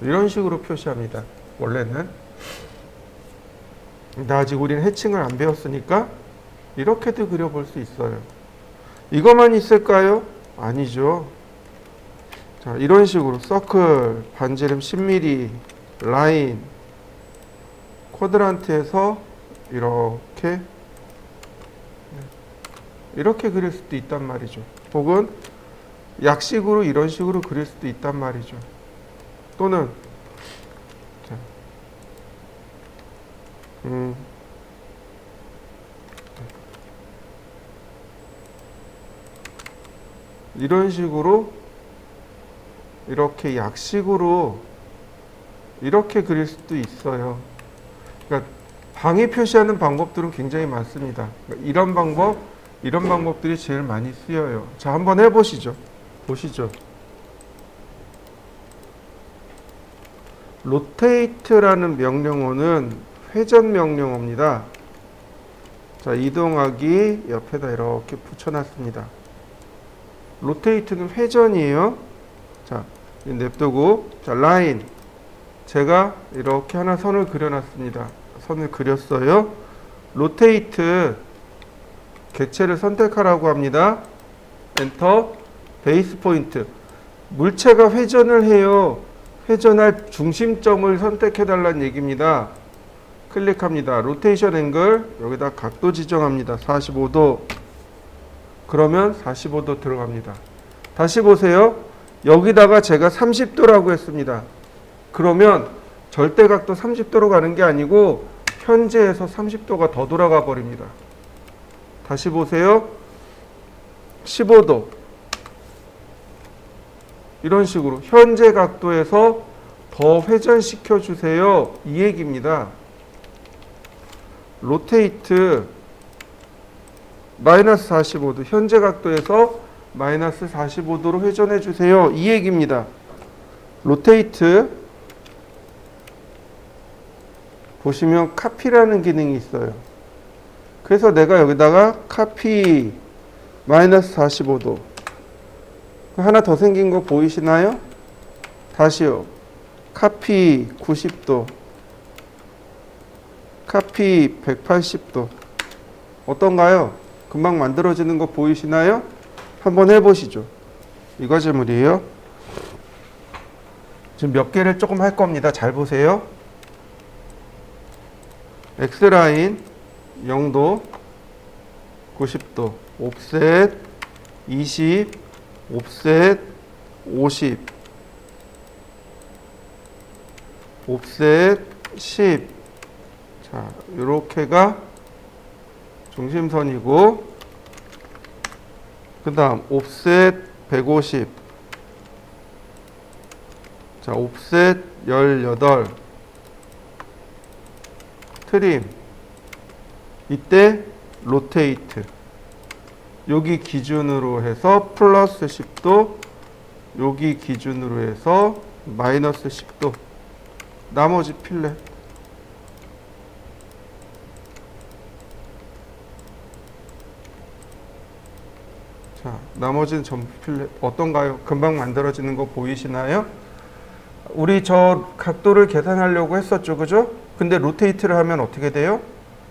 이런 식으로 표시합니다. 원래는. 근데 아직 우리는 해칭을 안 배웠으니까 이렇게도 그려볼 수 있어요. 이것만 있을까요? 아니죠. 자, 이런 식으로 서클, 반지름 10mm, 라인, 쿼드란트에서 이렇게 그릴 수도 있단 말이죠. 혹은 약식으로 이런 식으로 그릴 수도 있단 말이죠. 또는 자, 이런 식으로 이렇게 약식으로 이렇게 그릴 수도 있어요. 그러니까 방위 표시하는 방법들은 굉장히 많습니다. 그러니까 이런 방법들이 제일 많이 쓰여요. 자, 한번 해보시죠. 보시죠. 로테이트라는 명령어는 회전 명령어입니다. 자, 이동하기 옆에다 이렇게 붙여놨습니다. 로테이트는 회전이에요. 자, 냅두고, 자, 라인. 제가 이렇게 하나 선을 그려놨습니다. 선을 그렸어요. 로테이트. 객체를 선택하라고 합니다. 엔터. 베이스 포인트. 물체가 회전을 해요. 회전할 중심점을 선택해달라는 얘기입니다. 클릭합니다. 로테이션 앵글. 여기다 각도 지정합니다. 45도. 그러면 45도 들어갑니다. 다시 보세요. 여기다가 제가 30도라고 했습니다. 그러면 절대각도 30도로 가는 게 아니고 현재에서 30도가 더 돌아가 버립니다. 다시 보세요. 15도. 이런 식으로 현재 각도에서 더 회전시켜 주세요. 이 얘기입니다. 로테이트 마이너스 45도, 현재 각도에서 마이너스 45도로 회전해 주세요. 이 얘기입니다. 로테이트 보시면 카피라는 기능이 있어요. 그래서 내가 여기다가 카피 마이너스 45도 하나 더 생긴 거 보이시나요? 다시요. 카피 90도, 카피 180도. 어떤가요? 금방 만들어지는 거 보이시나요? 한번 해보시죠. 이 과제물이에요. 지금 몇 개를 조금 할 겁니다. 잘 보세요. X라인 0도 90도 옵셋 20 옵셋 50 옵셋 10. 자, 요렇게가 중심선이고 그 다음 옵셋 150. 자, 옵셋 18. 트림. 이때 로테이트. 여기 기준으로 해서 플러스 10도, 여기 기준으로 해서 마이너스 10도. 나머지 필렛. 자, 나머지는 전부 필렛. 어떤가요? 금방 만들어지는 거 보이시나요? 우리 저 각도를 계산하려고 했었죠, 그죠? 근데 로테이트를 하면 어떻게 돼요?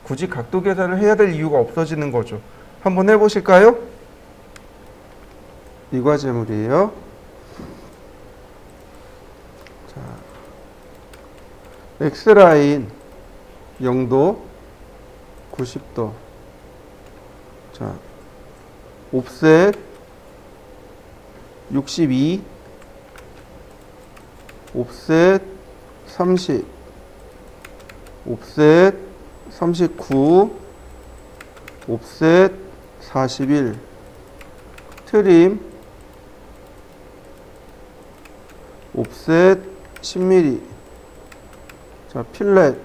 굳이 각도 계산을 해야 될 이유가 없어지는 거죠. 한번 해보실까요? 이 과제물이에요. 자, X라인 0도 90도. 자, 옵셋 62 옵셋 30 옵셋 39 옵셋 41 트림 옵셋 10mm. 자, 필렛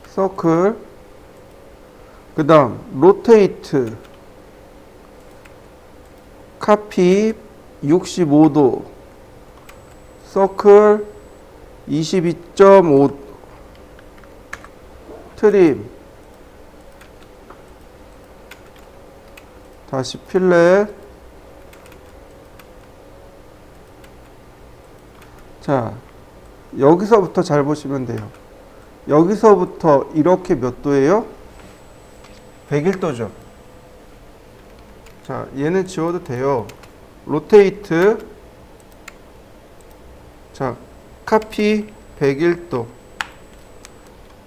서클. 그 다음 로테이트 카피 65도 서클 22.5 트림 다시 필렛. 자, 여기서부터 잘 보시면 돼요. 여기서부터 이렇게 몇 도예요? 101도죠. 자, 얘는 지워도 돼요. 로테이트. 자, 카피 101도.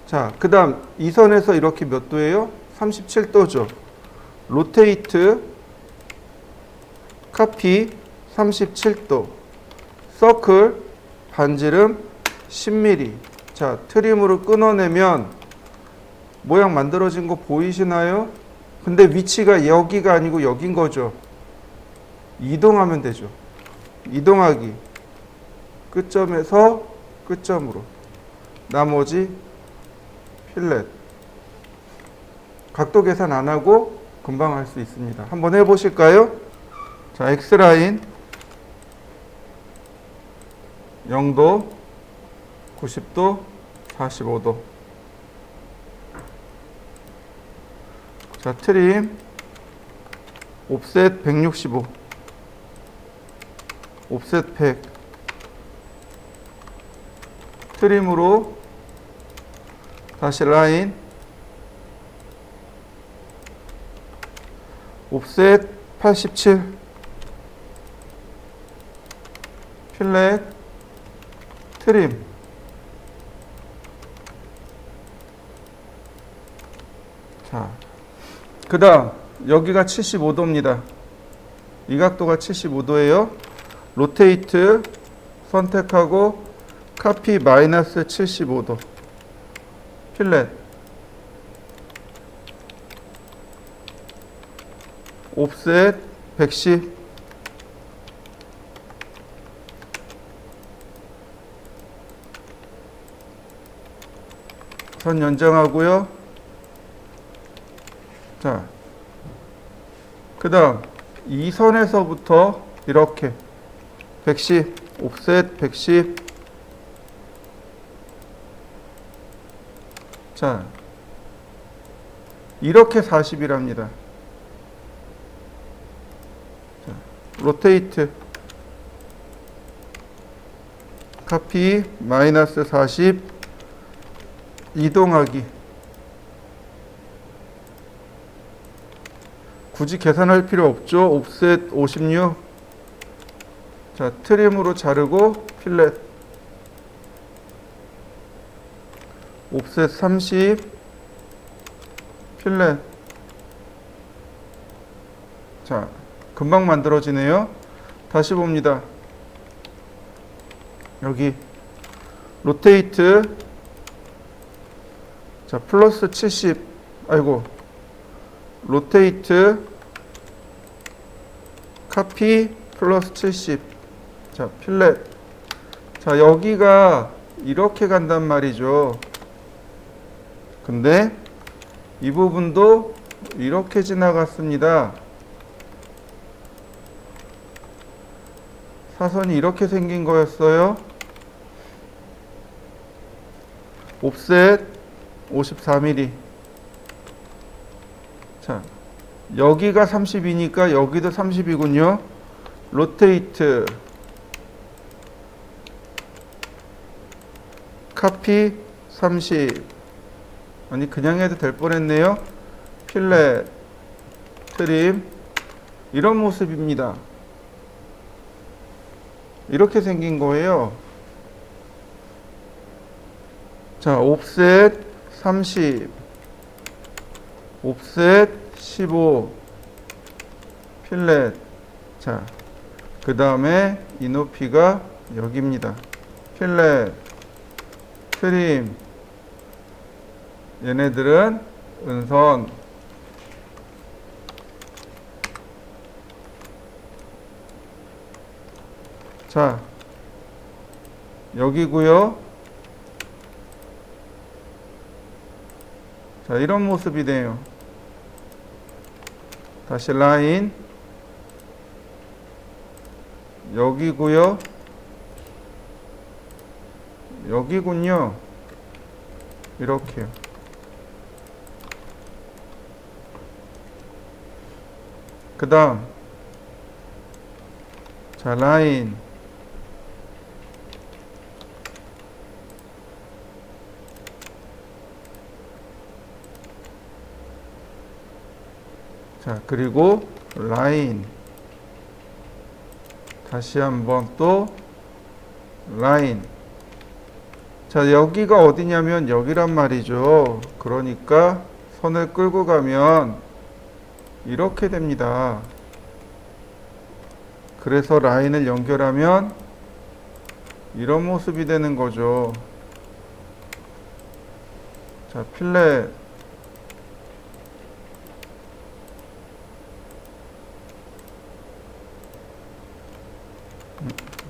자, 그 다음 이 선에서 이렇게 몇 도예요? 37도죠. 로테이트 카피 37도. 서클 반지름 10mm. 자, 트림으로 끊어내면 모양 만들어진 거 보이시나요? 근데 위치가 여기가 아니고 여긴 거죠. 이동하면 되죠. 이동하기. 끝점에서 끝점으로. 나머지 필렛. 각도 계산 안 하고 금방 할 수 있습니다. 한번 해보실까요? 자, X라인 0도 90도 45도. 자, 트림 옵셋 165 옵셋 100 트림으로 다시 라인 옵셋 87 필렛 트림. 자, 그 다음 여기가 75도입니다. 이 각도가 75도예요. 로테이트 선택하고 카피 마이너스 75도 필렛 옵셋 110 선 연장하고요. 자, 그 다음 이 선에서부터 이렇게 110 옵셋 110. 자, 이렇게 40이랍니다. 자, 로테이트 카피 마이너스 40 이동하기. 굳이 계산할 필요 없죠. 옵셋 56. 자, 트림으로 자르고 필렛 옵셋 30, 필렛. 자, 금방 만들어지네요. 다시 봅니다. 여기 로테이트, 자, 플러스 70, 아이고, 로테이트, 카피, 플러스 70. 자, 필렛. 자, 여기가 이렇게 간단 말이죠. 근데 이 부분도 이렇게 지나갔습니다. 사선이 이렇게 생긴 거였어요. 옵셋 54mm. 자, 여기가 32니까 여기도 30이군요. 로테이트, 카피 30. 아니, 그냥 해도 될 뻔했네요. 필렛, 트림. 이런 모습입니다. 이렇게 생긴 거예요. 자, 옵셋 30, 옵셋 15, 필렛. 자, 그 다음에 이 높이가 여기입니다. 필렛, 트림. 얘네들은 은선. 자, 여기고요. 자, 이런 모습이 돼요. 다시 라인. 여기고요. 여기군요. 이렇게요. 그 다음, 자, 라인. 자, 그리고 라인. 다시 한번 또 라인. 자, 여기가 어디냐면 여기란 말이죠. 그러니까 선을 끌고 가면 이렇게 됩니다. 그래서 라인을 연결하면 이런 모습이 되는 거죠. 자, 필렛.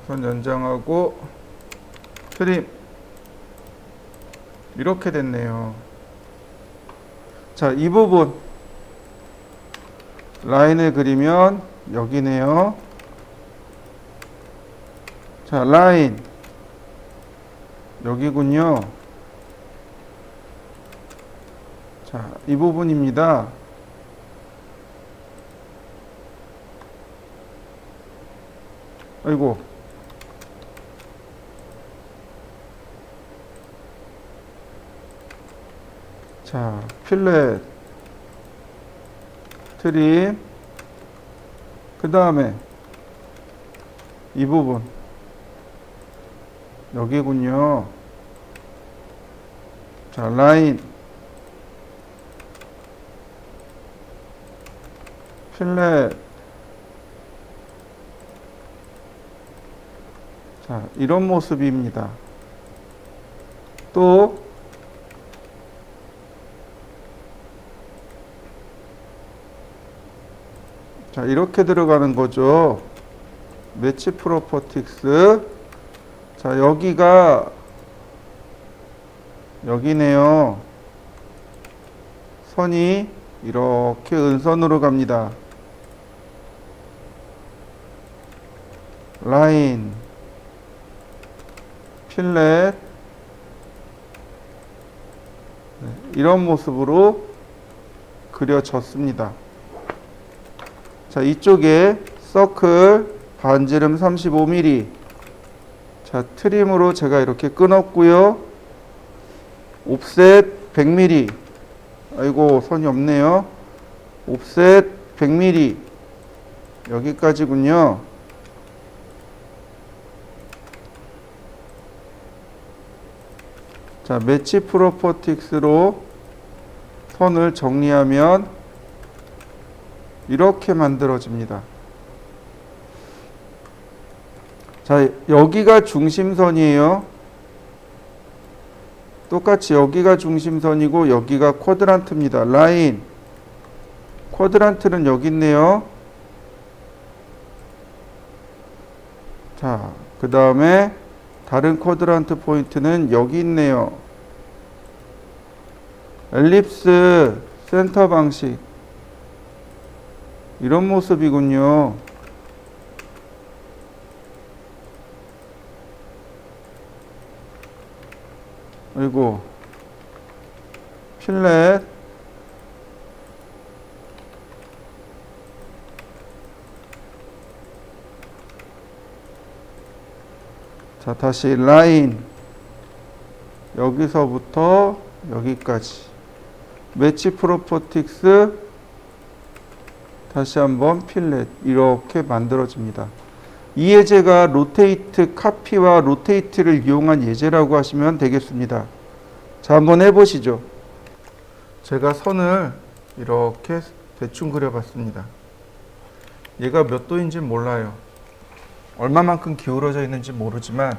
선 연장하고 트림. 이렇게 됐네요. 자, 이 부분 라인을 그리면 여기네요. 자, 라인 여기군요. 자, 이 부분입니다. 아이고, 자, 필렛, 트림. 그 다음에 이 부분 여기군요. 자, 라인, 필렛. 자, 이런 모습입니다. 또 자, 이렇게 들어가는 거죠. 매치 프로퍼틱스. 자, 여기가 여기네요. 선이 이렇게 은선으로 갑니다. 라인, 필렛. 이런 모습으로 그려졌습니다. 자, 이쪽에 서클 반지름 35mm. 자, 트림으로 제가 이렇게 끊었고요. 옵셋 100mm. 아이고, 선이 없네요. 옵셋 100mm. 여기까지군요. 자, 매치 프로퍼틱스로 선을 정리하면 이렇게 만들어집니다. 자, 여기가 중심선이에요. 똑같이 여기가 중심선이고 여기가 쿼드란트입니다. 라인. 쿼드란트는 여기 있네요. 자, 그 다음에 다른 쿼드란트 포인트는 여기 있네요. 엘립스 센터 방식. 이런 모습이군요. 그리고 필렛. 자, 다시 라인. 여기서부터 여기까지. 매치 프로퍼틱스. 다시 한번 필렛. 이렇게 만들어집니다. 이 예제가 로테이트 카피와 로테이트를 이용한 예제라고 하시면 되겠습니다. 자, 한번 해보시죠. 제가 선을 이렇게 대충 그려봤습니다. 얘가 몇 도인지 몰라요. 얼마만큼 기울어져 있는지 모르지만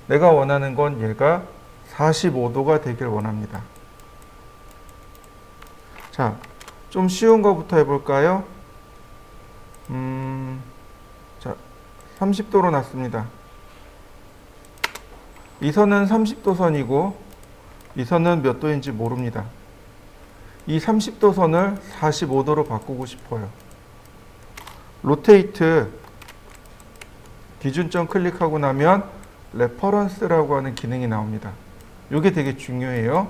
내가 원하는 건 얘가 45도가 되길 원합니다. 자, 좀 쉬운 거부터 해볼까요? 자, 30도로 놨습니다. 이 선은 30도 선이고 이 선은 몇 도인지 모릅니다. 이 30도 선을 45도로 바꾸고 싶어요. 로테이트 기준점 클릭하고 나면 레퍼런스라고 하는 기능이 나옵니다. 이게 되게 중요해요.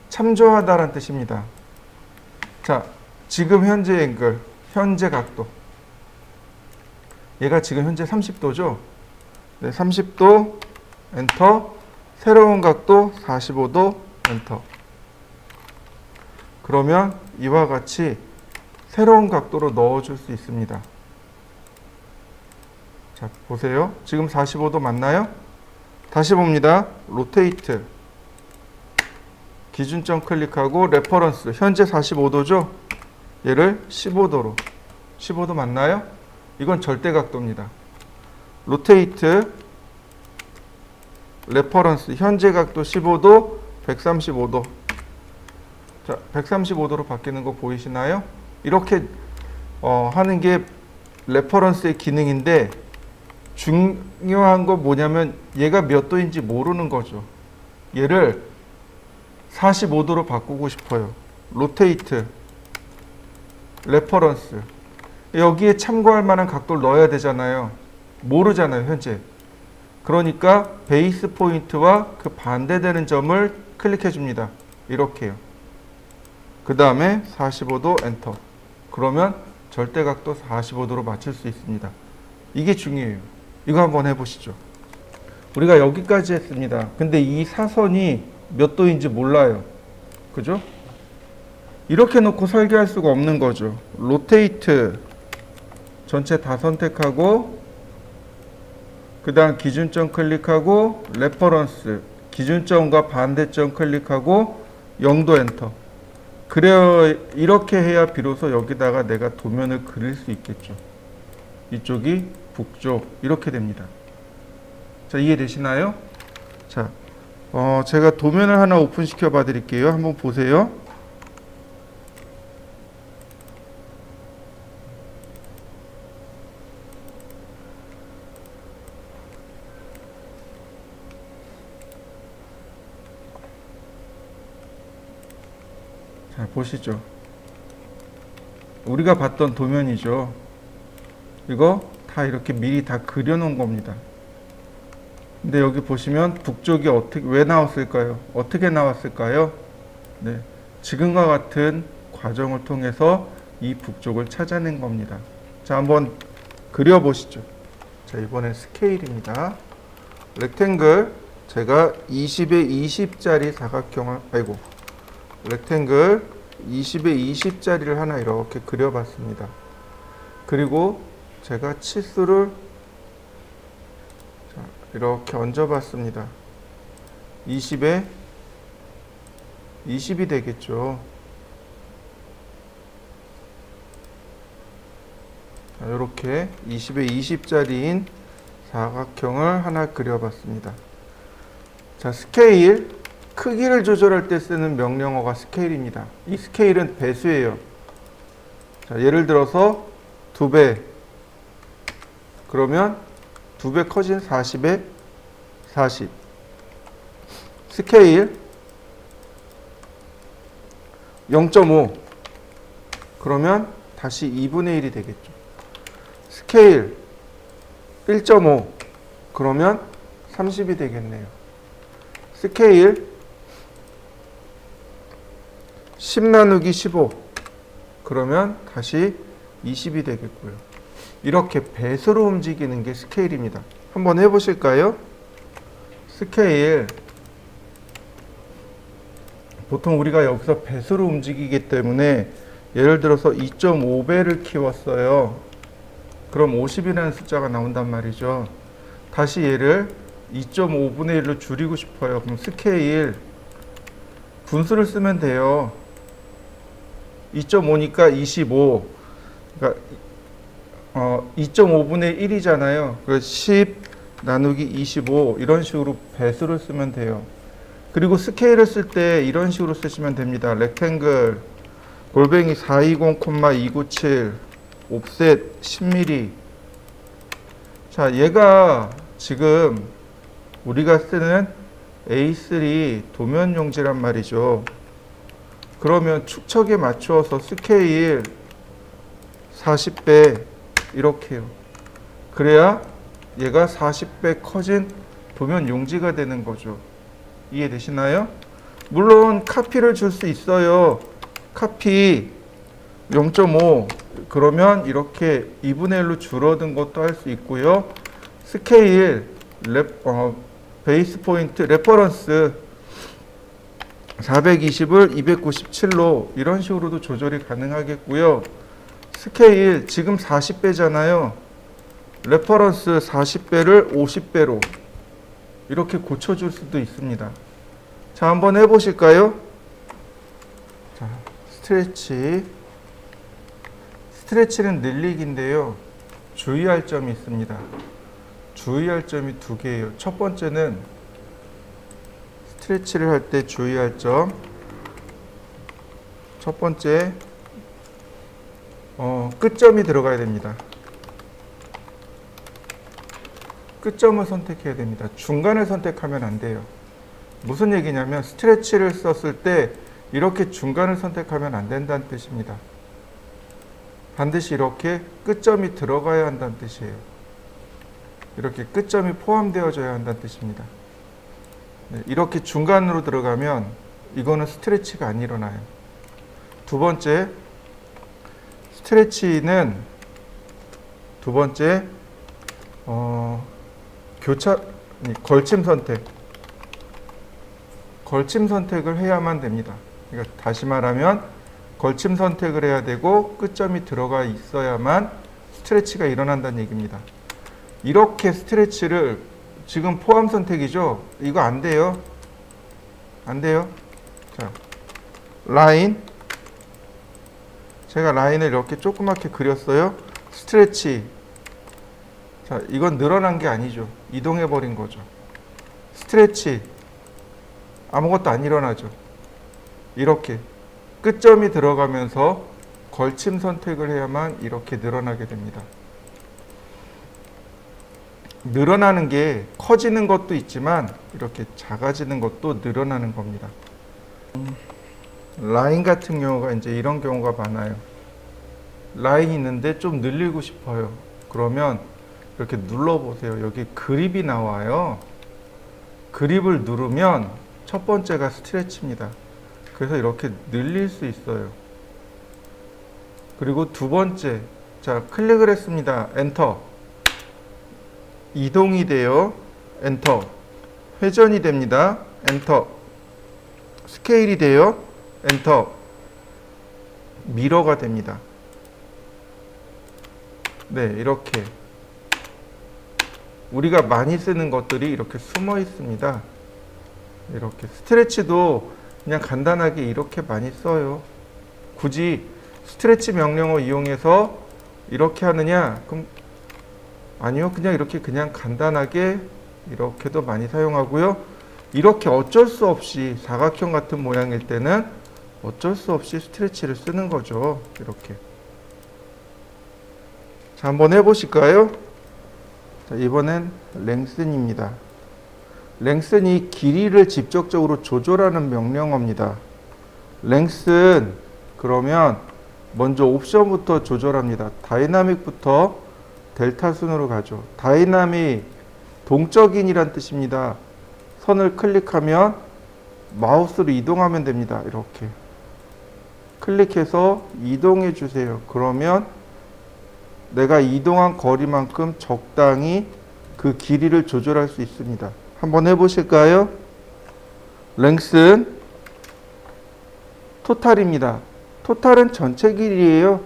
참조하다란 뜻입니다. 자, 지금 현재 앵글, 현재 각도. 얘가 지금 현재 30도죠? 네, 30도, 엔터. 새로운 각도, 45도, 엔터. 그러면 이와 같이 새로운 각도로 넣어줄 수 있습니다. 자, 보세요. 지금 45도 맞나요? 다시 봅니다. 로테이트. 기준점 클릭하고 레퍼런스. 현재 45도죠? 얘를 15도로. 15도 맞나요? 이건 절대 각도입니다. 로테이트. 레퍼런스. 현재 각도 15도, 135도. 자, 135도로 바뀌는 거 보이시나요? 이렇게 하는 게 레퍼런스의 기능인데 중요한 거 뭐냐면 얘가 몇 도인지 모르는 거죠. 얘를 45도로 바꾸고 싶어요. 로테이트, 레퍼런스. 여기에 참고할 만한 각도를 넣어야 되잖아요. 모르잖아요, 현재. 그러니까 베이스 포인트와 그 반대되는 점을 클릭해 줍니다. 이렇게요. 그 다음에 45도 엔터. 그러면 절대각도 45도로 맞출 수 있습니다. 이게 중요해요. 이거 한번 해보시죠. 우리가 여기까지 했습니다. 근데 이 사선이 몇 도인지 몰라요. 그죠? 이렇게 놓고 설계할 수가 없는 거죠. 로테이트 전체 다 선택하고 그 다음 기준점 클릭하고 레퍼런스 기준점과 반대점 클릭하고 0도 엔터. 그래야 이렇게 해야 비로소 여기다가 내가 도면을 그릴 수 있겠죠. 이쪽이 북쪽 이렇게 됩니다. 자, 이해되시나요? 자, 제가 도면을 하나 오픈시켜 봐 드릴게요. 한번 보세요. 자, 보시죠. 우리가 봤던 도면이죠. 이거 다 이렇게 미리 다 그려놓은 겁니다. 근데 여기 보시면 북쪽이 왜 나왔을까요? 어떻게 나왔을까요? 네, 지금과 같은 과정을 통해서 이 북쪽을 찾아낸 겁니다. 자, 한번 그려보시죠. 자, 이번엔 스케일입니다. 렉탱글 제가 20에 20짜리 사각형, 렉탱글 20에 20짜리를 하나 이렇게 그려봤습니다. 그리고 제가 치수를 이렇게 얹어봤습니다. 20에 20이 되겠죠. 자, 이렇게 20에 20짜리인 사각형을 하나 그려봤습니다. 자, 스케일, 크기를 조절할 때 쓰는 명령어가 스케일입니다. 이 스케일은 배수예요. 자, 예를 들어서 2배, 그러면 2배 커진 40에 40. 스케일 0.5, 그러면 다시 2분의 1이 되겠죠. 스케일 1.5, 그러면 30이 되겠네요. 스케일 10 나누기 15, 그러면 다시 20이 되겠고요. 이렇게 배수로 움직이는 게 스케일입니다. 한번 해보실까요? 스케일, 보통 우리가 여기서 배수로 움직이기 때문에 예를 들어서 2.5배를 키웠어요. 그럼 50이라는 숫자가 나온단 말이죠. 다시 얘를 2.5분의 1로 줄이고 싶어요. 그럼 스케일 분수를 쓰면 돼요. 2.5니까 25. 그러니까 2.5분의 1이잖아요. 그래서 10 나누기 25 이런 식으로 배수를 쓰면 돼요. 그리고 스케일을 쓸 때 이런 식으로 쓰시면 됩니다. 렉탱글 골뱅이 420,297 옵셋 10mm. 자, 얘가 지금 우리가 쓰는 A3 도면 용지란 말이죠. 그러면 축척에 맞추어서 스케일 40배 이렇게요. 그래야 얘가 40배 커진 도면 용지가 되는 거죠. 이해되시나요? 물론 카피를 줄 수 있어요. 카피 0.5, 그러면 이렇게 2분의 1로 줄어든 것도 할 수 있고요. 스케일 베이스 포인트 레퍼런스 420을 297로 이런 식으로도 조절이 가능하겠고요. 스케일 지금 40배잖아요. 레퍼런스 40배를 50배로 이렇게 고쳐줄 수도 있습니다. 자, 한번 해보실까요? 자, 스트레치는 늘리기인데요. 주의할 점이 있습니다. 주의할 점이 두 개예요. 첫 번째는 스트레치를 할 때 주의할 점. 첫 번째, 끝점이 들어가야 됩니다. 끝점을 선택해야 됩니다. 중간을 선택하면 안 돼요. 무슨 얘기냐면 스트레치를 썼을 때 이렇게 중간을 선택하면 안 된다는 뜻입니다. 반드시 이렇게 끝점이 들어가야 한다는 뜻이에요. 이렇게 끝점이 포함되어져야 한다는 뜻입니다. 네, 이렇게 중간으로 들어가면 이거는 스트레치가 안 일어나요. 두 번째, 스트레치는 두 번째 걸침 선택을 해야만 됩니다. 그러니까 다시 말하면 걸침 선택을 해야 되고 끝점이 들어가 있어야만 스트레치가 일어난다는 얘기입니다. 이렇게 스트레치를 지금 포함 선택이죠? 이거 안 돼요. 안 돼요. 자, 라인. 제가 라인을 이렇게 조그맣게 그렸어요. 스트레치. 자, 이건 늘어난 게 아니죠. 이동해 버린 거죠. 스트레치. 아무것도 안 일어나죠. 이렇게 끝점이 들어가면서 걸침 선택을 해야만 이렇게 늘어나게 됩니다. 늘어나는 게 커지는 것도 있지만 이렇게 작아지는 것도 늘어나는 겁니다. 라인 같은 경우가 이제 이런 경우가 많아요. 라인이 있는데 좀 늘리고 싶어요. 그러면 이렇게 눌러보세요. 여기 그립이 나와요. 그립을 누르면 첫 번째가 스트레치입니다. 그래서 이렇게 늘릴 수 있어요. 그리고 두 번째, 자, 클릭을 했습니다. 엔터. 이동이 돼요. 엔터. 회전이 됩니다. 엔터. 스케일이 돼요. 엔터. 미러가 됩니다. 네, 이렇게 우리가 많이 쓰는 것들이 이렇게 숨어 있습니다. 이렇게 스트레치도 그냥 간단하게 이렇게 많이 써요. 굳이 스트레치 명령어 이용해서 이렇게 하느냐? 그럼 아니요. 그냥 이렇게 그냥 간단하게 이렇게도 많이 사용하고요. 이렇게 어쩔 수 없이 사각형 같은 모양일 때는 어쩔 수 없이 스트레치를 쓰는 거죠. 이렇게. 자, 한번 해보실까요? 자, 이번엔 랭슨입니다. 랭슨이 길이를 직접적으로 조절하는 명령어입니다. 랭슨 그러면 먼저 옵션부터 조절합니다. 다이나믹부터 델타 순으로 가죠. 다이나믹 동적인이란 뜻입니다. 선을 클릭하면 마우스로 이동하면 됩니다. 이렇게 클릭해서 이동해 주세요. 그러면 내가 이동한 거리만큼 적당히 그 길이를 조절할 수 있습니다. 한번 해보실까요? 랭슨 토탈입니다. 토탈은 전체 길이에요.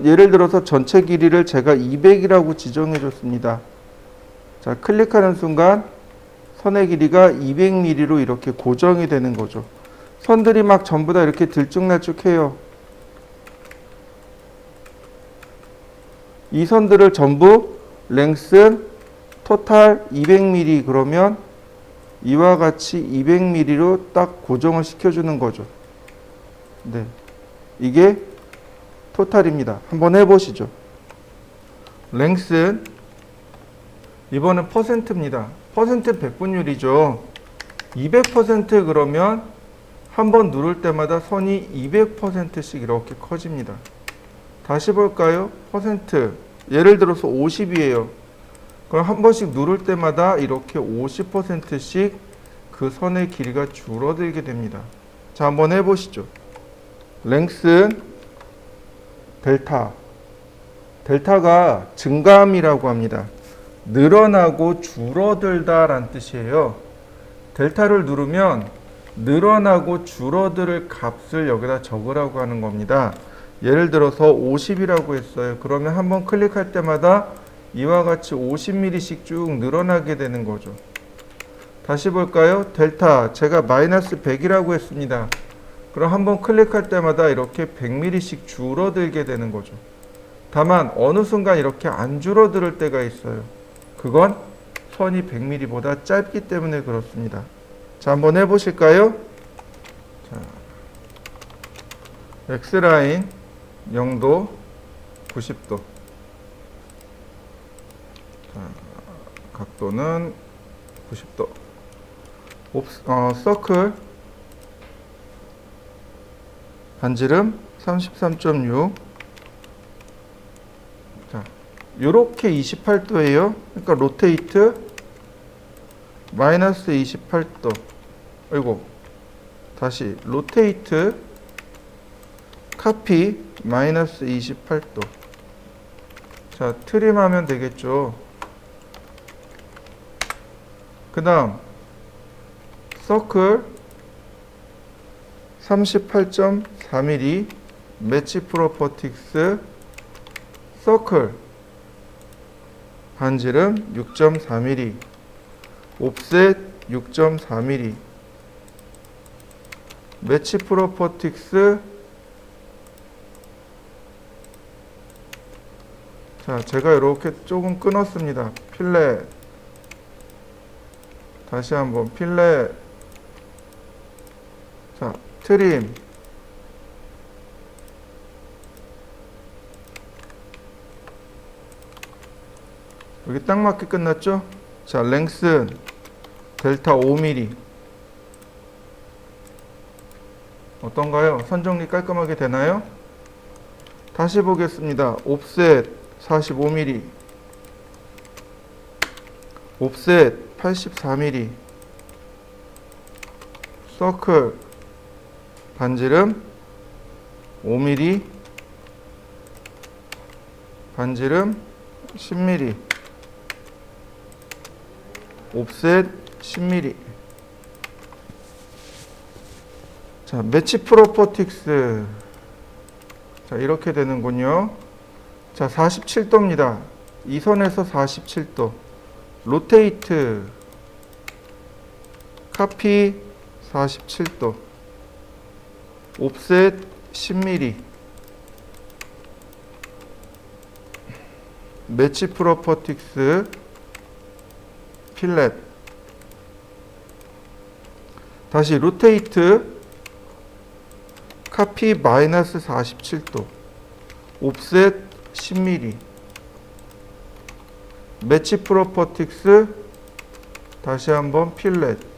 예를 들어서 전체 길이를 제가 200이라고 지정해 줬습니다. 자, 클릭하는 순간 선의 길이가 200mm로 이렇게 고정이 되는 거죠. 선들이 막 전부 다 이렇게 들쭉날쭉해요. 이 선들을 전부 랭슨 토탈 200mm 그러면 이와 같이 200mm로 딱 고정을 시켜주는 거죠. 네, 이게 토탈입니다. 한번 해보시죠. 랭슨 이번엔 퍼센트입니다. 퍼센트 백분율이죠. 200% 그러면 한번 누를 때마다 선이 200%씩 이렇게 커집니다. 다시 볼까요? 퍼센트 예를 들어서 50이에요. 그럼 한 번씩 누를 때마다 이렇게 50%씩 그 선의 길이가 줄어들게 됩니다. 자, 한번 해보시죠. 랭슨 델타. 델타가 증가함이라고 합니다. 늘어나고 줄어들다 라는 뜻이에요. 델타를 누르면 늘어나고 줄어들 값을 여기다 적으라고 하는 겁니다. 예를 들어서 50이라고 했어요. 그러면 한번 클릭할 때마다 이와 같이 50mm씩 쭉 늘어나게 되는 거죠. 다시 볼까요? 델타 제가 마이너스 100이라고 했습니다. 그럼 한번 클릭할 때마다 이렇게 100mm씩 줄어들게 되는 거죠. 다만 어느 순간 이렇게 안 줄어들 때가 있어요. 그건 선이 100mm보다 짧기 때문에 그렇습니다. 자, 한번 해보실까요? 자, X라인 0도 90도. 자, 각도는 90도. 서클 반지름 33.6. 자, 요렇게 28도예요. 그러니까 로테이트 마이너스 28도. 아이고. 다시 로테이트 카피 마이너스 28도. 자, 트림하면 되겠죠. 그 다음 서클 38.4mm 매치 프로퍼틱스 서클 반지름 6.4mm 옵셋 6.4mm 매치 프로퍼틱스. 자, 제가 이렇게 조금 끊었습니다. 필렛 다시 한번 필렛. 자, 트림 여기 딱 맞게 끝났죠? 자, 랭슨 델타 5mm 어떤가요? 선 정리 깔끔하게 되나요? 다시 보겠습니다. 옵셋 45mm 옵셋 84mm 서클 반지름 5mm 반지름 10mm 옵셋 10mm. 자, 매치 프로퍼틱스. 자, 이렇게 되는군요. 자, 47도입니다. 이 선에서 47도. 로테이트 카피 47도, 옵셋 10mm, 매치 프로퍼틱스 필렛, 다시 로테이트 카피 마이너스 47도, 옵셋 10mm, 매치 프로퍼틱스 다시 한번 필렛.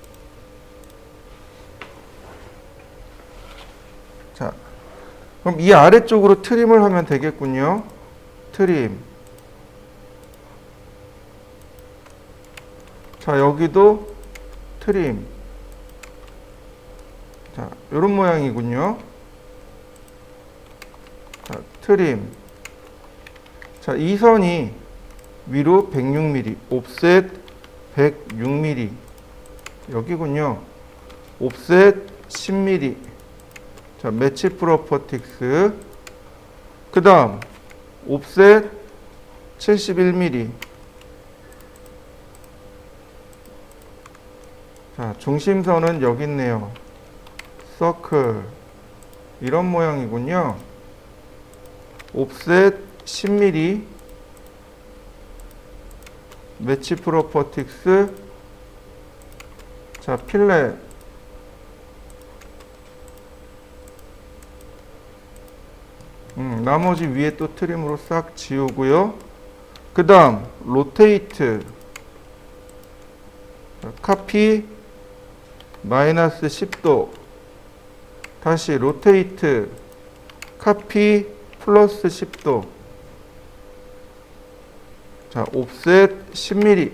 자, 그럼 이 아래쪽으로 트림을 하면 되겠군요. 트림. 자, 여기도 트림. 자, 이런 모양이군요. 자, 트림. 자, 이 선이 위로 106mm, 옵셋 106mm. 여기군요. 옵셋 10mm. 자, 매치 프로퍼틱스. 그 다음, 옵셋 71mm. 자, 중심선은 여기 있네요. 서클. 이런 모양이군요. 옵셋 10mm. 매치 프로퍼틱스. 자, 필렛. 나머지 위에 또 트림으로 싹 지우고요. 그 다음 로테이트 카피 마이너스 10도, 다시 로테이트 카피 플러스 10도. 자, 옵셋 10mm.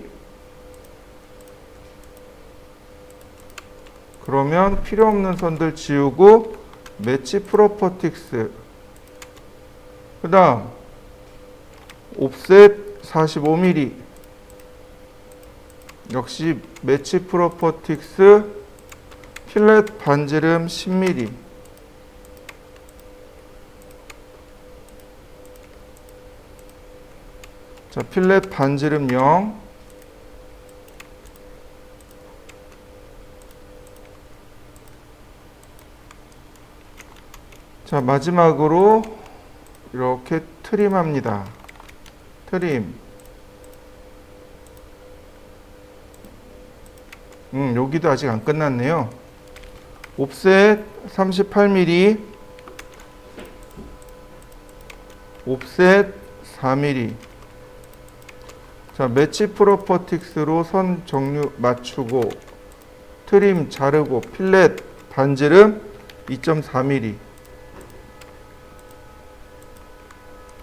그러면 필요 없는 선들 지우고 매치 프로퍼틱스. 그 다음 옵셋 45mm. 역시 매치 프로퍼틱스 필렛 반지름 10mm. 자, 필렛 반지름 0. 자, 마지막으로 이렇게 트림합니다. 트림. 여기도 아직 안 끝났네요. 옵셋 38mm, 옵셋 4mm. 자, 매치 프로퍼틱스로 선 정류 맞추고 트림 자르고 필렛 반지름 2.4mm.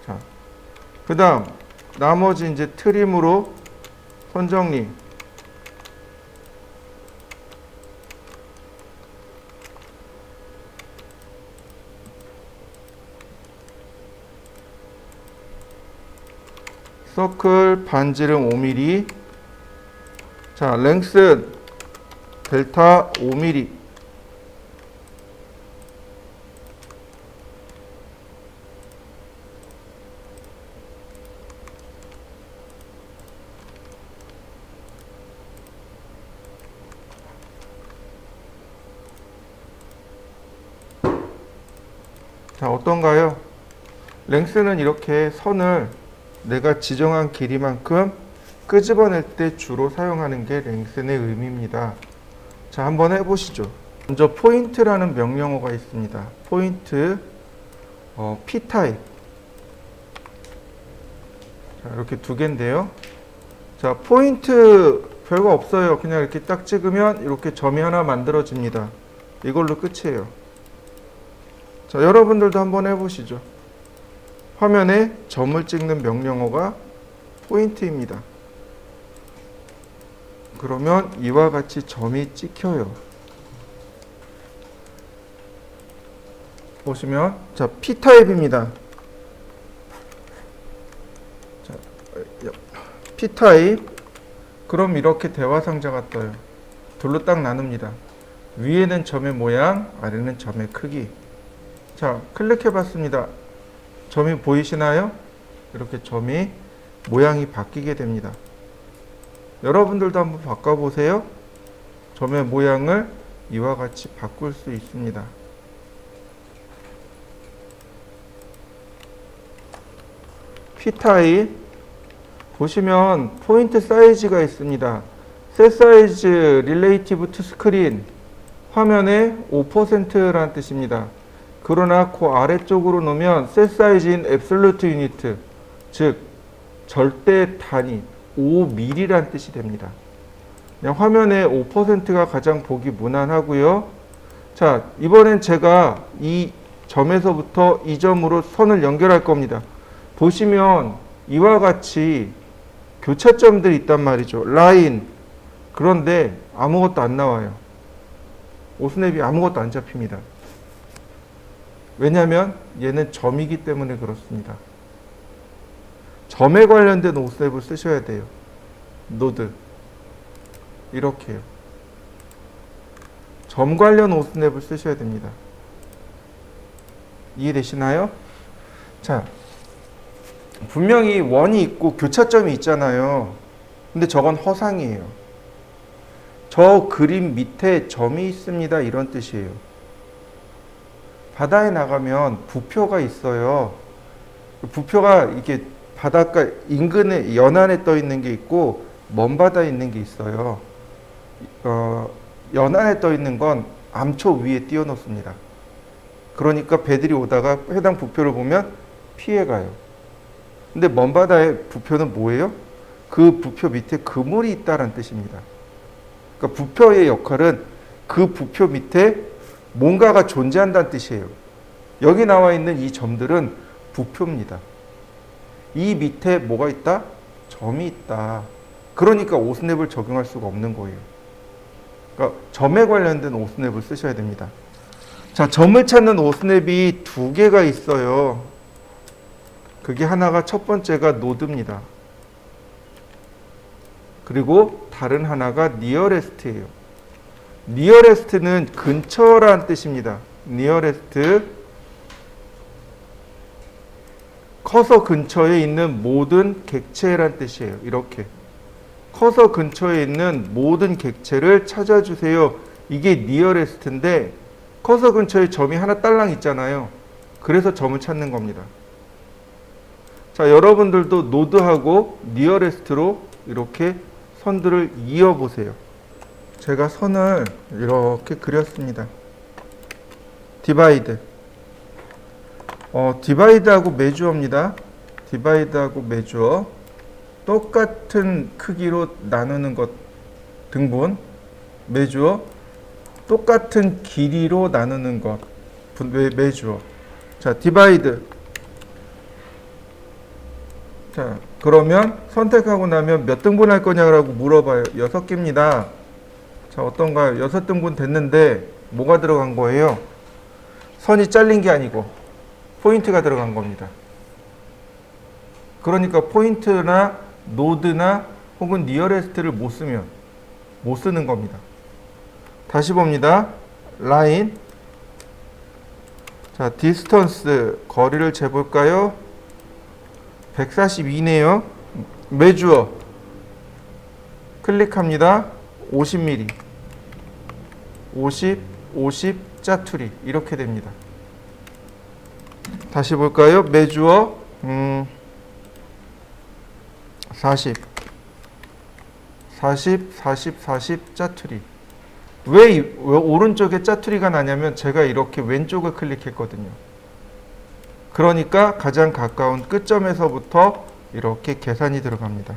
자, 그 다음 나머지 이제 트림으로 선 정리. 서클 반지름 5mm. 자, 랭스 델타 5mm. 자, 어떤가요? 랭스는 이렇게 선을 내가 지정한 길이만큼 끄집어낼 때 주로 사용하는 게 랭슨의 의미입니다. 자, 한번 해보시죠. 먼저 포인트라는 명령어가 있습니다. 포인트 P타입. 자, 이렇게 두 개인데요. 자, 포인트 별거 없어요. 그냥 이렇게 딱 찍으면 이렇게 점이 하나 만들어집니다. 이걸로 끝이에요. 자, 여러분들도 한번 해보시죠. 화면에 점을 찍는 명령어가 포인트입니다. 그러면 이와 같이 점이 찍혀요. 보시면 자, P타입입니다. 자, P타입. 그럼 이렇게 대화상자가 떠요. 둘로 딱 나눕니다. 위에는 점의 모양, 아래는 점의 크기. 자, 클릭해 봤습니다. 점이 보이시나요? 이렇게 점이 모양이 바뀌게 됩니다. 여러분들도 한번 바꿔보세요. 점의 모양을 이와 같이 바꿀 수 있습니다. P타입 보시면 포인트 사이즈가 있습니다. 셋 사이즈 릴레이티브 투 스크린 화면의 5%라는 뜻입니다. 그러나 그 아래쪽으로 놓으면 셋 사이즈인 앱솔루트 유니트, 즉 절대 단위 5mm라는 뜻이 됩니다. 그냥 화면의 5%가 가장 보기 무난하고요. 자, 이번엔 제가 이 점에서부터 이 점으로 선을 연결할 겁니다. 보시면 이와 같이 교차점들이 있단 말이죠. 라인. 그런데 아무것도 안 나와요. 오스냅이 아무것도 안 잡힙니다. 왜냐하면 얘는 점이기 때문에 그렇습니다. 점에 관련된 오스냅을 쓰셔야 돼요. 노드. 이렇게요. 점 관련 오스냅을 쓰셔야 됩니다. 이해되시나요? 자, 분명히 원이 있고 교차점이 있잖아요. 근데 저건 허상이에요. 저 그림 밑에 점이 있습니다. 이런 뜻이에요. 바다에 나가면 부표가 있어요. 부표가 이게 바닷가 인근에 연안에 떠 있는 게 있고 먼 바다에 있는 게 있어요. 연안에 떠 있는 건 암초 위에 띄워 놓습니다. 그러니까 배들이 오다가 해당 부표를 보면 피해 가요. 근데 먼 바다의 부표는 뭐예요? 그 부표 밑에 그물이 있다는 뜻입니다. 그러니까 부표의 역할은 그 부표 밑에 뭔가가 존재한다는 뜻이에요. 여기 나와 있는 이 점들은 부표입니다. 이 밑에 뭐가 있다? 점이 있다. 그러니까 오스냅을 적용할 수가 없는 거예요. 그러니까 점에 관련된 오스냅을 쓰셔야 됩니다. 자, 점을 찾는 오스냅이 두 개가 있어요. 그게 하나가 첫 번째가 노드입니다. 그리고 다른 하나가 니어레스트예요. 니어레스트는 근처란 뜻입니다. 니어레스트 커서 근처에 있는 모든 객체란 뜻이에요. 이렇게 커서 근처에 있는 모든 객체를 찾아주세요. 이게 니어레스트인데 커서 근처에 점이 하나 딸랑 있잖아요. 그래서 점을 찾는 겁니다. 자, 여러분들도 노드하고 니어레스트로 이렇게 선들을 이어보세요. 제가 선을 이렇게 그렸습니다. 디바이드. 디바이드하고 메주어입니다. 디바이드하고 메주어. 똑같은 크기로 나누는 것 등분. 메주어. 똑같은 길이로 나누는 것 메주어. 자, 디바이드. 자, 그러면 선택하고 나면 몇 등분 할 거냐고 물어봐요. 6개입니다. 자, 어떤가요? 6등분 됐는데 뭐가 들어간 거예요? 선이 잘린 게 아니고 포인트가 들어간 겁니다. 그러니까 포인트나 노드나 혹은 니어레스트를 못 쓰는 겁니다. 다시 봅니다. 라인. 자, 디스턴스 거리를 재볼까요? 142네요. 메주어 클릭합니다. 50mm 50 짜투리 이렇게 됩니다. 다시 볼까요? 메주어 40 짜투리. 왜 오른쪽에 짜투리가 나냐면 제가 이렇게 왼쪽을 클릭했거든요. 그러니까 가장 가까운 끝점에서부터 이렇게 계산이 들어갑니다.